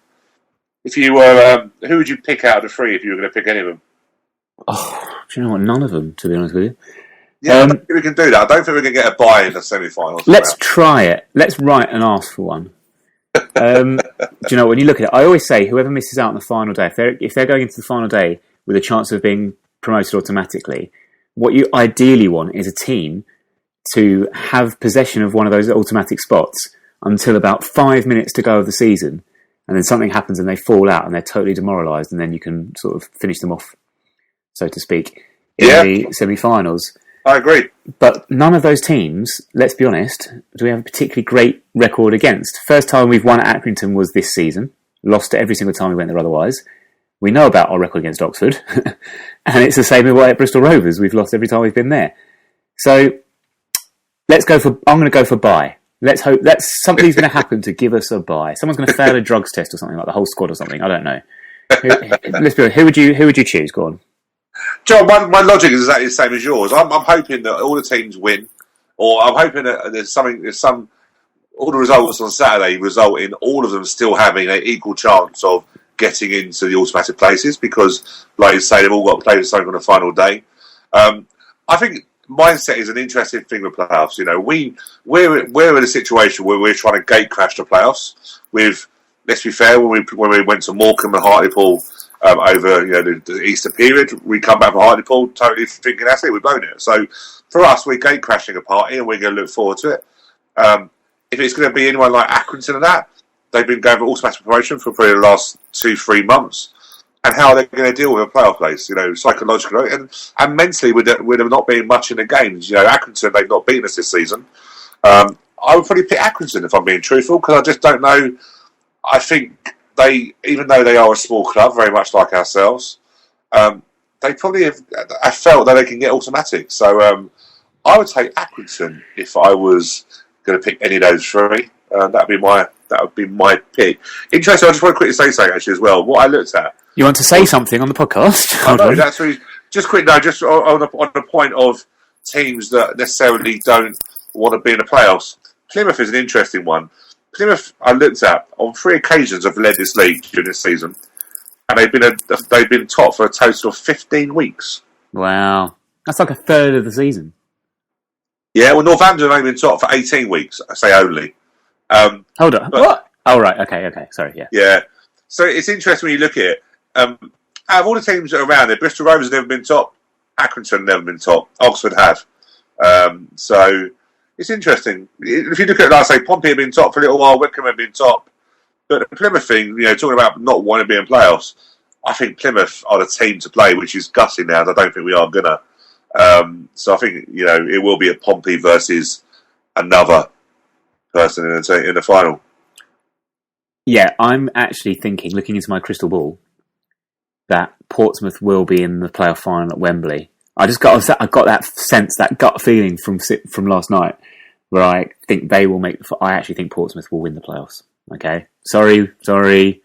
If you were, who would you pick out of the three if you were going to pick any of them? Oh, do you know what? None of them, to be honest with you. Yeah, I don't think we can do that. I don't think we can get a bye in the semi-finals. Let's try it. Let's write and ask for one. Do you know, when you look at it, I always say whoever misses out on the final day, if they're going into the final day with a chance of being promoted automatically, what you ideally want is a team to have possession of one of those automatic spots until about 5 minutes to go of the season, and then something happens and they fall out and they're totally demoralised, and then you can sort of finish them off, so to speak, in the semi-finals. I agree. But none of those teams, let's be honest, do we have a particularly great record against. First time we've won at Accrington was this season. Lost every single time we went there otherwise. We know about our record against Oxford. And it's the same way at Bristol Rovers. We've lost every time we've been there. So I'm going to go for bye. Let's hope something's going to happen to give us a bye. Someone's going to fail a drugs test or something, like the whole squad or something. I don't know. Let's be honest. Who would you choose? Go on. John, my logic is exactly the same as yours. I'm hoping that all the teams win, or I'm hoping that all the results on Saturday result in all of them still having an equal chance of getting into the automatic places, because, like you say, they've all got to play something on the final day. I think mindset is an interesting thing with playoffs. You know, we're in a situation where we're trying to gate crash the playoffs. Let's be fair, when we went to Morecambe and Hartlepool over the Easter period, we come back from Hartlepool totally thinking that's it, we've blown it. So for us, we're gate crashing a party and we're going to look forward to it. If it's going to be anyone like Accrington and that, they've been going for automatic promotion for probably the last 2-3 months. And how are they going to deal with a playoff place, psychologically and mentally, with them not being much in the games. Accrington, they've not beaten us this season. I would probably pick Accrington if I'm being truthful, because I just don't know. I think even though they are a small club, very much like ourselves, they probably have felt that they can get automatic. So I would take Accrington if I was going to pick any of those three. That would be my pick. Interesting. I just want to quickly say something actually as well. What I looked at. You want to say something on the podcast? I know, that's really, just quick. No, just on the point of teams that necessarily don't want to be in the playoffs. Plymouth is an interesting one. Plymouth, I looked at on 3 occasions have led this league during this season, and they've been top for a total of 15 weeks. Wow. That's like a third of the season. Yeah, well, Northampton have only been top for 18 weeks. I say only. Hold on. What? Oh, right. Okay. Sorry, yeah. Yeah. So it's interesting when you look at it. Out of all the teams that are around there, Bristol Rovers have never been top. Accrington have never been top. Oxford have. So it's interesting. If you look at it, like I say, Pompey have been top for a little while. Wickham have been top. But the Plymouth thing, talking about not wanting to be in playoffs, I think Plymouth are the team to play, which is gutting now. I don't think we are going to. So I think, it will be a Pompey versus another person in the final. Yeah, I'm actually thinking, looking into my crystal ball, that Portsmouth will be in the playoff final at Wembley. I got that sense, that gut feeling from last night, where I think they will I actually think Portsmouth will win the playoffs. Okay, sorry,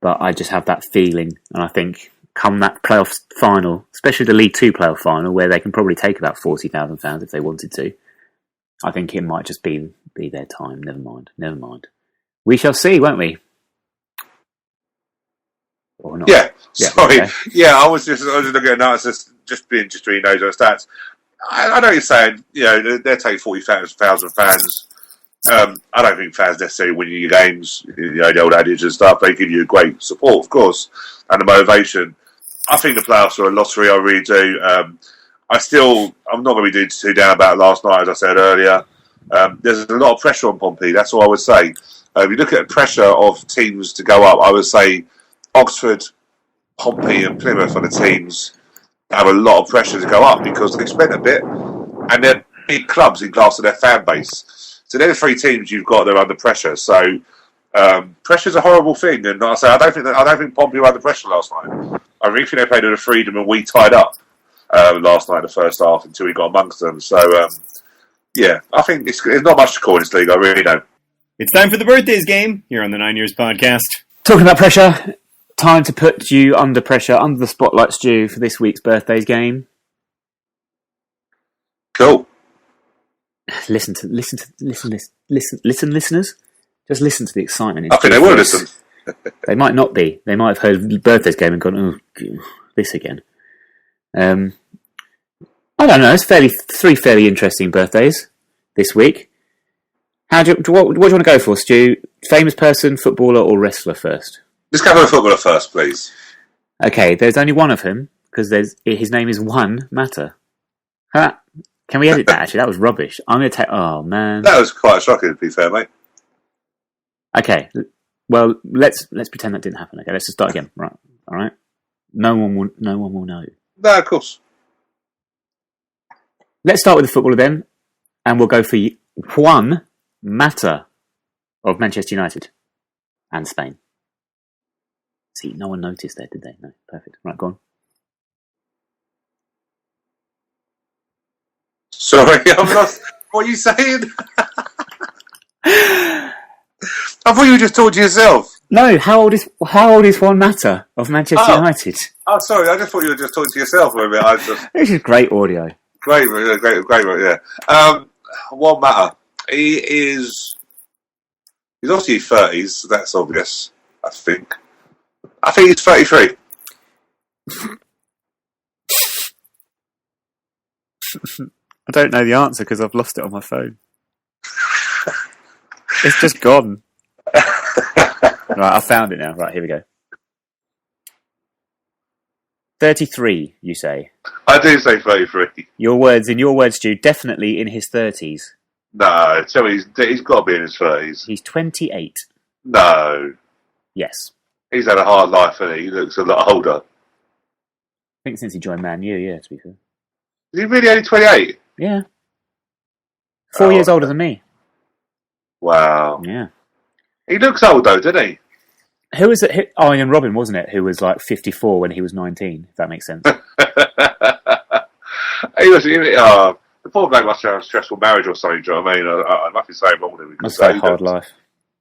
but I just have that feeling, and I think come that playoff final, especially the League Two playoff final, where they can probably take about 40,000 fans if they wanted to, I think it might just be their time. Never mind. We shall see, won't we? Or not? Yeah. Sorry. Okay. Yeah, I was just looking at analysis, just being reading those on stats. I know what you're saying. They'll take 40,000 fans. I don't think fans necessarily win your games. The old adage and stuff. They give you great support, of course, and the motivation. I think the playoffs are a lottery. I really do. I'm not going to be doing too down about last night, as I said earlier. There's a lot of pressure on Pompey. That's all I would say. If you look at the pressure of teams to go up, I would say Oxford, Pompey and Plymouth are the teams that have a lot of pressure to go up because they've spent a bit and they're big clubs in class of their fan base. So they're the 3 teams you've got that are under pressure. So pressure's a horrible thing, and like I don't think Pompey were under pressure last night. I really think they played with a freedom and we tied up last night in the first half until we got amongst them. So I think there's not much to call in this league. I really don't. It's time for the birthdays game here on the 9 Years podcast. Talking about pressure, time to put you under pressure, under the spotlight, Stu, for this week's birthdays game. Cool. Listen, listeners. Just listen to the excitement. I think they will listen. They might not be. They might have heard the birthdays game and gone, "Oh, this again." I don't know. It's 3 fairly interesting birthdays this week. What do you want to go for, Stu? Famous person, footballer, or wrestler first? Let's go for the footballer first, please. Okay, there's only one of him because his name is One Matter. Huh? Can we edit that? Actually, that was rubbish. I'm going to take. Oh man, that was quite shocking. To be fair, mate. Okay, well let's pretend that didn't happen. Okay, let's just start again. Right, all right. No one will know. No, of course. Let's start with the footballer then, and we'll go for Juan Mata of Manchester United and Spain. See, no one noticed there, did they? No, perfect. Right, go on. Sorry, I'm lost. What are you saying? I thought you were just talking to yourself. No, how old is Juan Mata of Manchester United? Oh, sorry, I just thought you were just talking to yourself for a bit. This is great audio. Great, yeah. One Matter. He's obviously 30s, so that's obvious, I think. I think he's 33. I don't know the answer because I've lost it on my phone. It's just gone. Right, I found it now. Right, here we go. 33, you say? I do say 33. In your words, Stu, definitely in his 30s. No, tell me he's got to be in his 30s. He 28. No. Yes. He's had a hard life, and he looks a lot older. I think since he joined Man U, yeah, to be fair. Is he really only 28? Yeah. 4 years older than me. Wow. Yeah. He looks old though, doesn't he? Who was it? Ian Robin, wasn't it? Who was like 54 when he was 19, if that makes sense. The poor bloke must have a stressful marriage or something, do you know what I mean? I must be saying wrong with him. Must have a hard life.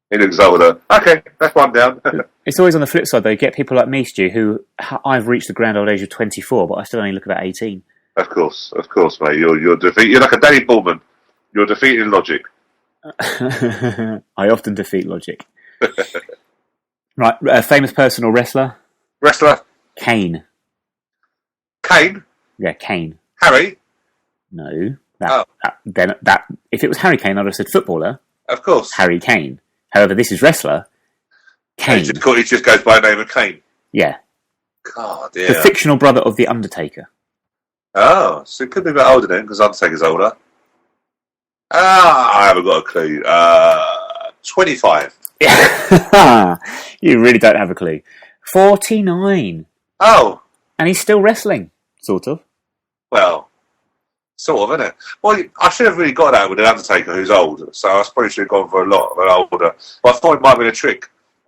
He looks older. Okay, that's one down. It's always on the flip side, though. You get people like me, Stu, who I've reached the grand old age of 24, but I still only look about 18. Of course, mate. You're like a Danny Bullman. You're defeating logic. I often defeat logic. Right, a famous person or wrestler? Wrestler. Kane. Kane. Yeah, Kane. Harry. No. Oh. That if it was Harry Kane, I'd have said footballer. Of course. Harry Kane. However, this is wrestler. Kane. He just goes by the name of Kane. Yeah. God, yeah. The fictional brother of The Undertaker. Oh, so it could be a bit older then, because Undertaker's older. I haven't got a clue. 25. You really don't have a clue. 49. Oh. And he's still wrestling, sort of. Well, sort of, isn't it? Well, I should have really got that with an Undertaker who's old, so I probably should have gone for a lot of an older. But I thought it might have been a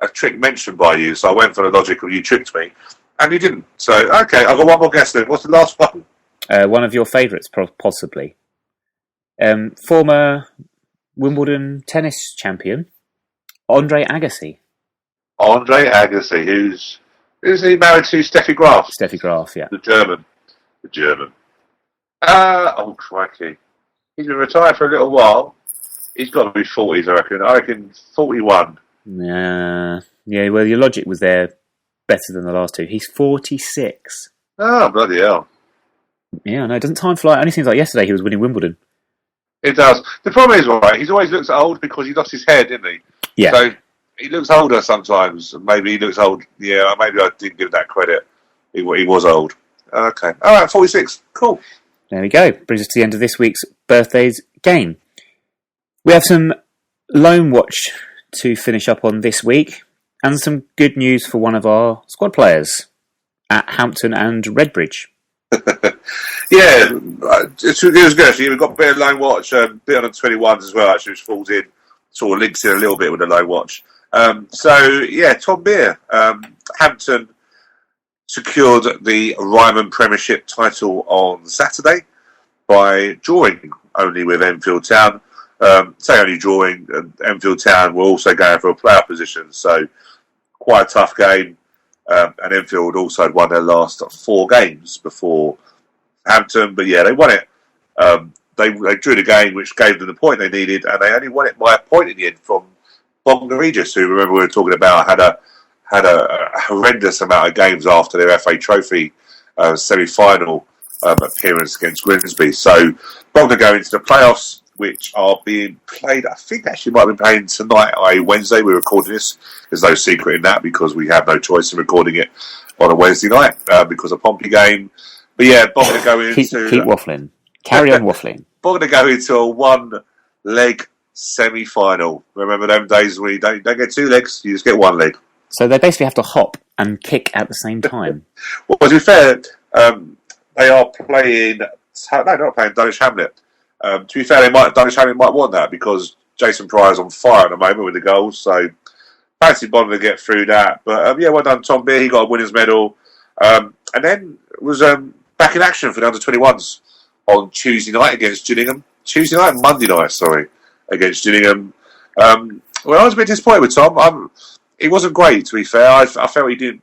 trick mentioned by you, so I went for the logic of you tricked me, and you didn't. So, okay, I've got one more guess then. What's the last one? One of your favourites, possibly. Former Wimbledon tennis champion, Andre Agassi. Andre Agassi, who's he married to Steffi Graf? Steffi Graf, yeah. The German. Oh, crikey. He's been retired for a little while. He's got to be 40s, I reckon. I reckon 41. Yeah, well, your logic was there better than the last two. He's 46. Oh, bloody hell. Yeah, no, doesn't time fly? It only seems like yesterday he was winning Wimbledon. It does. The problem is, right, he's always looks old because he lost his hair, didn't he? Yeah. So he looks older sometimes. Maybe he looks old. Yeah, maybe I didn't give that credit. He was old. Okay. All right, 46. Cool. There we go. Brings us to the end of this week's birthdays game. We have some Loan Watch to finish up on this week, and some good news for one of our squad players at Hampton and Redbridge. Yeah, it was good actually. We've got a bit of Loan Watch, a bit on the 21s as well, actually, which falls in, sort of links in a little bit with the Loan Watch. Tom Beer, Hampton secured the Ryman Premiership title on Saturday by drawing only with Enfield Town. Say only drawing, and Enfield Town were also going for a playoff position, so quite a tough game. And Enfield also had won their last 4 games before Hampton, but yeah, they won it. They drew the game, which gave them the point they needed, and they only won it by a point in the end from Bognor Regis, who, remember we were talking about, had a horrendous amount of games after their FA Trophy semi-final appearance against Grimsby. So Bognor go into the playoffs, which are being played, I think actually might have been playing tonight, i.e. Wednesday. We're recording this. There's no secret in that because we have no choice in recording it on a Wednesday night because of Pompey game. But yeah, Bognor go into... Keep waffling. Carry on waffling. Bognor go into a one-leg semi-final. Remember them days where you don't get 2 legs, you just get 1 leg. So they basically have to hop and kick at the same time. Well, to be fair, they are playing... No, they're not playing Dulwich Hamlet. To be fair, Dulwich Hamlet might want that because Jason Pryor's on fire at the moment with the goals. So fancy Bognor to get through that. But well done, Tom Beer. He got a winner's medal. And then was back in action for the under-21s on Tuesday night against Gillingham. Monday night, against Gillingham. I was a bit disappointed with Tom. He wasn't great, to be fair. I felt he did.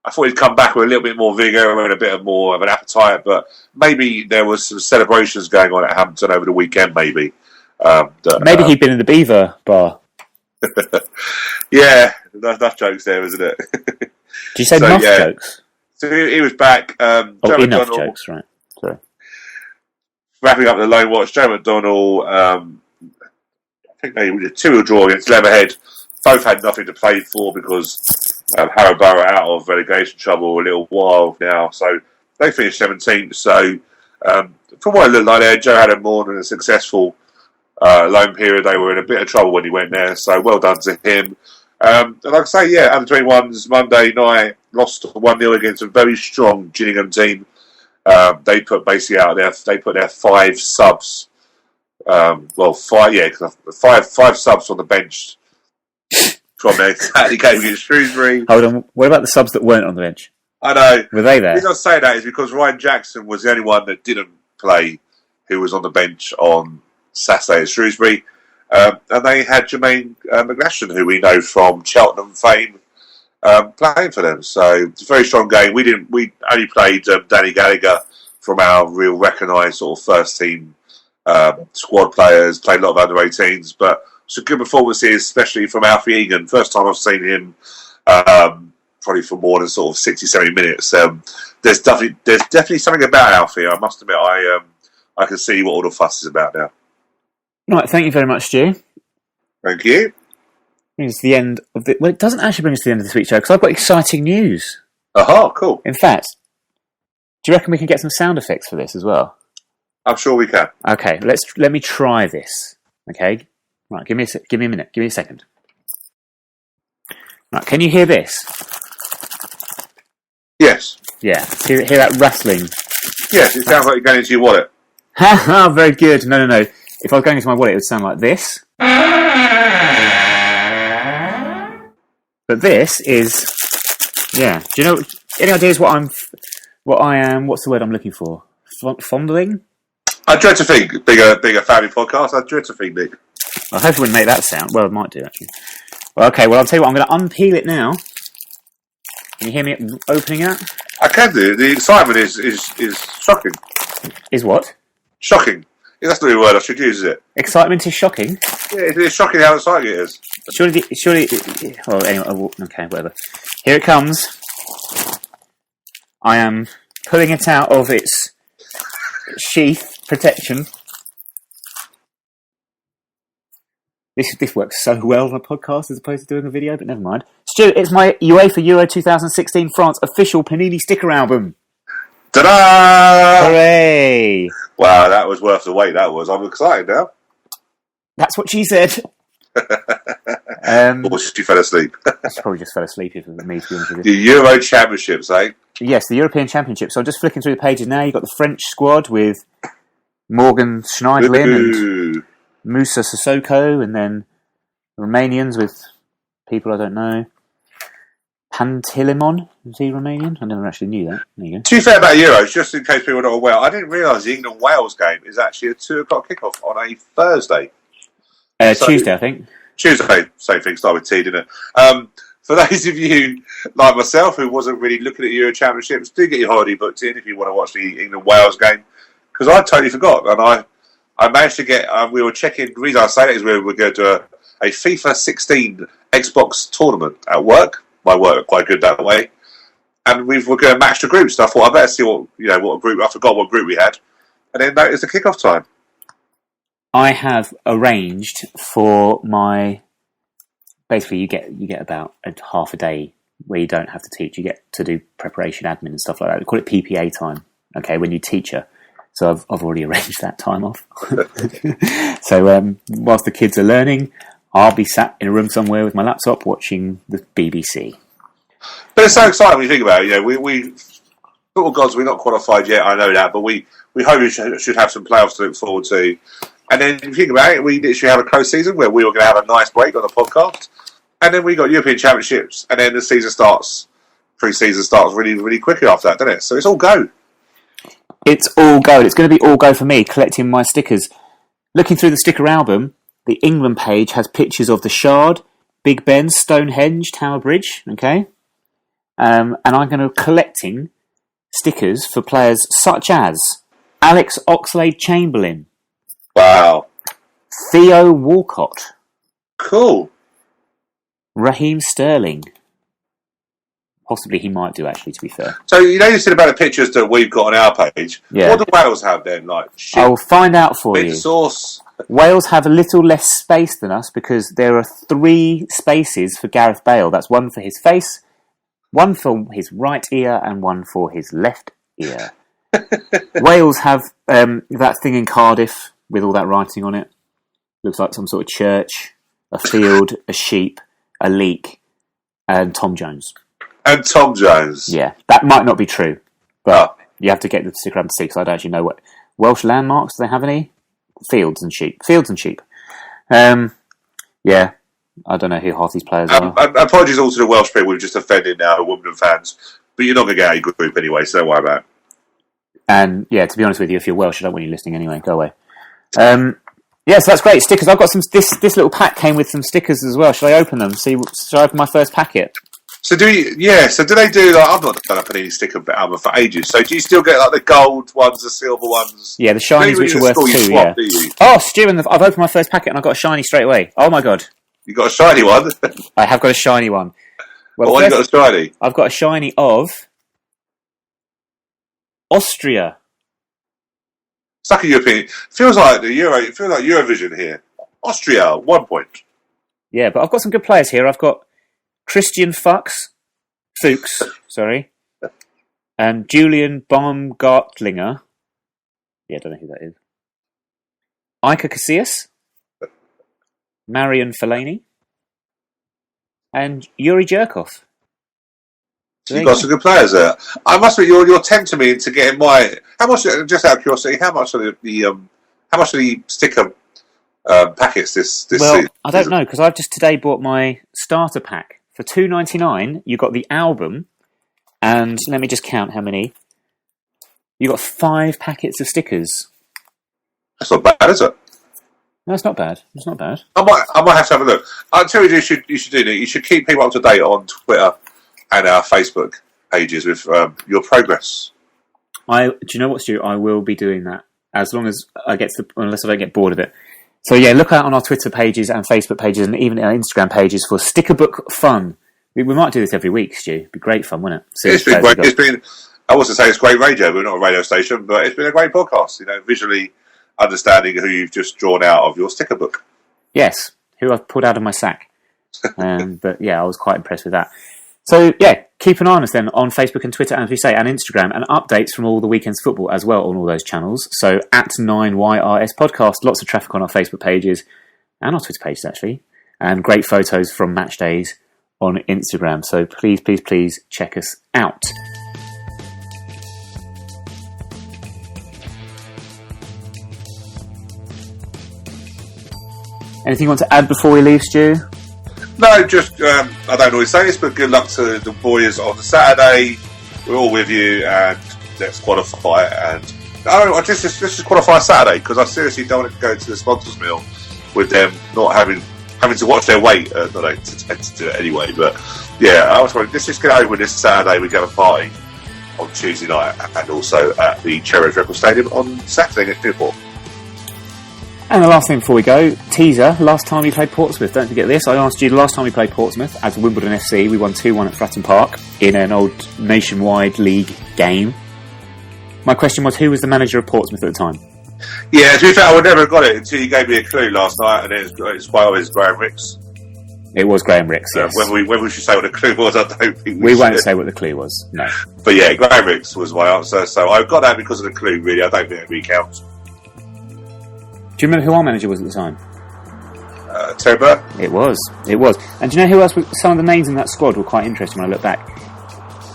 I thought he'd come back with a little bit more vigour and a bit more of an appetite, but maybe there was some celebrations going on at Hampton over the weekend, maybe. Maybe he'd been in the Beaver bar. Yeah, enough jokes there, isn't it? Did you say enough jokes? So he was back. Enough jokes, right. Sorry. Wrapping up the Loan Watch, Joe McDonnell, I think they did 2-2 draw against Leatherhead. Both had nothing to play for because Harrowborough out of relegation trouble a little while now. So they finished 17th. So from what it looked like there, Joe had a more than a successful loan period. They were in a bit of trouble when he went there. So well done to him. And like I say, yeah, under-21s Monday night lost 1-0 against a very strong Gillingham team. They put basically out there. They put their 5 subs. Five subs on the bench from their Saturday game against Shrewsbury. Hold on. What about the subs that weren't on the bench? I know. Were they there? The reason I say that is because Ryan Jackson was the only one that didn't play, who was on the bench on Saturday at Shrewsbury. And they had Jermaine McGlashan, who we know from Cheltenham fame, playing for them. So it's a very strong game. We only played Danny Gallagher from our real recognised sort of first team squad players, played a lot of under 18s, but some good performances, especially from Alfie Egan. First time I've seen him, probably for more than sort of 60, 70 minutes. There's definitely something about Alfie. I must admit, I can see what all the fuss is about now. Right, thank you very much, Stu. Thank you. Brings us to the end of the... Well, it doesn't actually bring us to the end of this week's show, because I've got exciting news. Oh, cool. In fact, do you reckon we can get some sound effects for this as well? I'm sure we can. Okay, let me try this. Okay? Right, give me a minute. Give me a second. Right, can you hear this? Yes. Yeah, hear that rustling. Yes, it sounds like you're going into your wallet. Ha, very good. No. If I was going into my wallet, it would sound like this. But this is, yeah. Do you know? Any ideas what I am? What's the word I'm looking for? Fondling. I dread to think, being a family podcast, I dread to think, Nick. I hope it wouldn't make that sound. Well, it might do actually. Well, okay. Well, I'll tell you what. I'm going to unpeel it now. Can you hear me opening it? I can do. The excitement is shocking. Is what? Shocking. That's the word I should use, is it? Excitement is shocking. Yeah, it's shocking how exciting it is. Surely. Well, anyway. Okay, whatever. Here it comes. I am pulling it out of its sheath protection. This works so well on a podcast as opposed to doing a video, but never mind. Stu, it's my UEFA Euro 2016 France official Panini sticker album. Ta-da! Hooray! Wow, that was worth the wait, that was. I'm excited now. That's what she said. Or she fell asleep. She probably just fell asleep if it was me, to be honest with The you. Euro Championships, eh? Yes, the European Championship. So I'm just flicking through the pages now. You've got the French squad with Morgan Schneiderlin and Moussa Sissoko, and then the Romanians with people I don't know. Pantilimon, is he Romanian? I never actually knew that. There you go. To be fair about Euros, just in case people are not aware, I didn't realise the England-Wales game is actually a 2 o'clock kickoff on a Thursday. Tuesday, I think. Tuesday, same thing, start with T, didn't it? For those of you like myself who wasn't really looking at Euro Championships, do get your holiday booked in if you want to watch the England-Wales game, because I totally forgot, and I managed to get, we were checking, the reason I say that is we were going to a FIFA 16 Xbox tournament at work. My work quite good that way. And we were going to match the groups, so I thought I better see what group, I forgot what group we had, and then noticed the kickoff time. I have arranged for my... Basically, you get about half a day where you don't have to teach. You get to do preparation, admin and stuff like that. We call it PPA time, okay, when you teach her. So I've already arranged that time off. So whilst the kids are learning, I'll be sat in a room somewhere with my laptop watching the BBC. But it's so exciting when you think about it. We football gods, we're not qualified yet, I know that, but we hope we should have some playoffs to look forward to. And then if you think about it, we literally have a close season where we were going to have a nice break on the podcast. And then we got European Championships, and then the season starts, pre-season starts really, really quickly after that, doesn't it? So it's all go. It's all go. It's going to be all go for me, collecting my stickers. Looking through the sticker album, the England page has pictures of the Shard, Big Ben, Stonehenge, Tower Bridge, okay? And I'm going to be collecting stickers for players such as Alex Oxlade-Chamberlain. Wow. Theo Walcott. Cool. Raheem Sterling. Possibly he might do, actually, to be fair. So, you said about the pictures that we've got on our page. Yeah. What do Wales have then? Like, shit, I'll find out for you. Sauce. Wales have a little less space than us because there are 3 spaces for Gareth Bale. That's one for his face, one for his right ear, and one for his left ear. Wales have that thing in Cardiff with all that writing on it. Looks like some sort of church, a field, a sheep, a leak, and Tom Jones. And Tom Jones. Yeah, that might not be true, but you have to get the sticker up to see because I don't actually know what Welsh landmarks. Do they have any? Fields and sheep. Yeah, I don't know who half these players are. Apologies also to the Welsh people we've just offended now, Wimbledon fans, but you're not going to get a group anyway, so don't worry about it. And yeah, to be honest with you, if you're Welsh, I don't want you listening anyway. Go away. Yeah, so that's great. Stickers. I've got some. This little pack came with some stickers as well. Should I open them? Should I open my first packet? So do you? Yeah. So do they do? Like, I've not done a Panini sticker album for ages. So do you still get like the gold ones, the silver ones? Yeah, the shinies, which are worth two. Yeah. Oh, Stu, I've opened my first packet and I got a shiny straight away. Oh my god! You got a shiny one? I have got a shiny one. Well, what you got a shiny? I've got a shiny of Austria. It's like a European. Feels like Eurovision here. Austria, 1 point. Yeah, but I've got some good players here. I've got Christian Fuchs, and Julian Baumgartlinger. Yeah, I don't know who that is. Iker Casillas, Marian Fellaini, and Yuri Jerkov. You've got some good players there. I must be you're tempting me into getting my. How much? Just out of curiosity, how much are the sticker packets this well, season? I don't know because I've just today bought my starter pack for $2.99. You got the album, and let me just count how many. You got 5 packets of stickers. That's not bad, is it? No, it's not bad. It's not bad. I might have to have a look. I'll tell you, you should do that. You should keep people up to date on Twitter and our Facebook pages with your progress. Do you know what, Stu? I will be doing that as long as unless I don't get bored of it. So yeah, look out on our Twitter pages and Facebook pages and even our Instagram pages for Sticker Book Fun. We might do this every week, Stu. It'd be great fun, wouldn't it? It's been great. I wasn't saying it's great radio. We're not a radio station, but it's been a great podcast. You know, visually understanding who you've just drawn out of your sticker book. Yes, who I've pulled out of my sack. But yeah, I was quite impressed with that. So yeah, keep an eye on us then on Facebook and Twitter, and as we say, and Instagram, and updates from all the weekend's football as well on all those channels. So at 9YRS Podcast, lots of traffic on our Facebook pages and our Twitter pages actually, and great photos from match days on Instagram. So please, please, please check us out. Anything you want to add before we leave, Stu? No, just I don't always say this, but good luck to the boys on Saturday. We're all with you, and let's qualify. And let's just qualify Saturday because I seriously don't want to go to the sponsors' meal with them not having to watch their weight. Not they tend to do it anyway, but yeah, I was wondering, let's just get over this Saturday. We go to a party on Tuesday night, and also at the Cherries Record Stadium on Saturday at Newport. And the last thing before we go, teaser, last time we played Portsmouth, don't forget this, I asked you the last time we played Portsmouth as Wimbledon FC, we won 2-1 at Fratton Park in an old nationwide league game. My question was, who was the manager of Portsmouth at the time? Yeah, to be fair, I would never have got it until you gave me a clue last night, and it's quite obvious Graham Ricks. It was Graham Ricks, yes. When we should say what the clue was, I don't think we won't say what the clue was, no. But yeah, Graham Ricks was my answer, so I've got that because of the clue, really. I don't think it really counts. Do you remember who our manager was at the time? Terry Burke? It was. And do you know who else? Some of the names in that squad were quite interesting when I look back.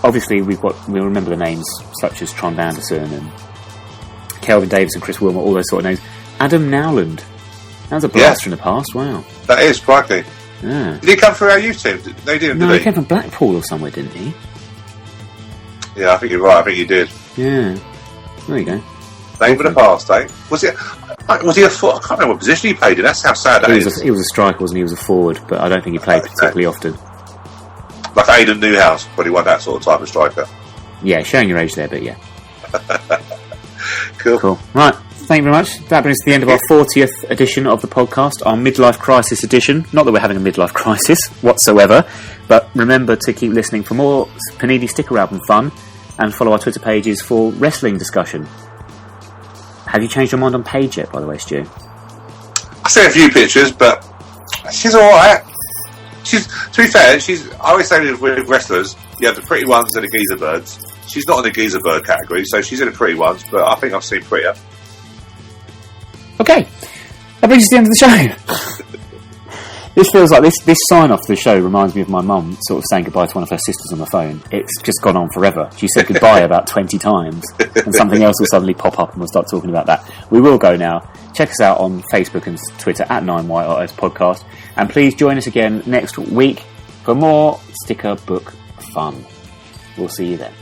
Obviously, we remember the names such as Trond Anderson and Kelvin Davis and Chris Wilmot, all those sort of names. Adam Nowland. That was a blast from the past, wow. That is, crikey. Yeah. Did he come through our youth team? They didn't, no, did he came from Blackpool or somewhere, didn't he? Yeah, I think you're right. I think he did. Yeah. There you go. Name of the past, eh? Was he a foot? I can't remember what position he played in. That's how sad that is. He was a striker, wasn't he? He was a forward, but I don't think he played particularly often. Like Aidan Newhouse, but he wasn't that sort of type of striker. Yeah, showing your age there, but yeah. Cool. Right, thank you very much. That brings us to the end of our 40th edition of the podcast, our midlife crisis edition. Not that we're having a midlife crisis whatsoever, but remember to keep listening for more Panini sticker album fun and follow our Twitter pages for wrestling discussion. Have you changed your mind on Paige yet, by the way, Stu? I've seen a few pictures, but she's alright. To be fair, I always say with wrestlers, you have the pretty ones and the geezer birds. She's not in the geezer bird category, so she's in the pretty ones, but I think I've seen prettier. Okay, that brings us to the end of the show. This feels like this sign-off to the show reminds me of my mum sort of saying goodbye to one of her sisters on the phone. It's just gone on forever. She said goodbye about 20 times, and something else will suddenly pop up and we'll start talking about that. We will go now. Check us out on Facebook and Twitter at 9YRS Podcast, and please join us again next week for more sticker book fun. We'll see you then.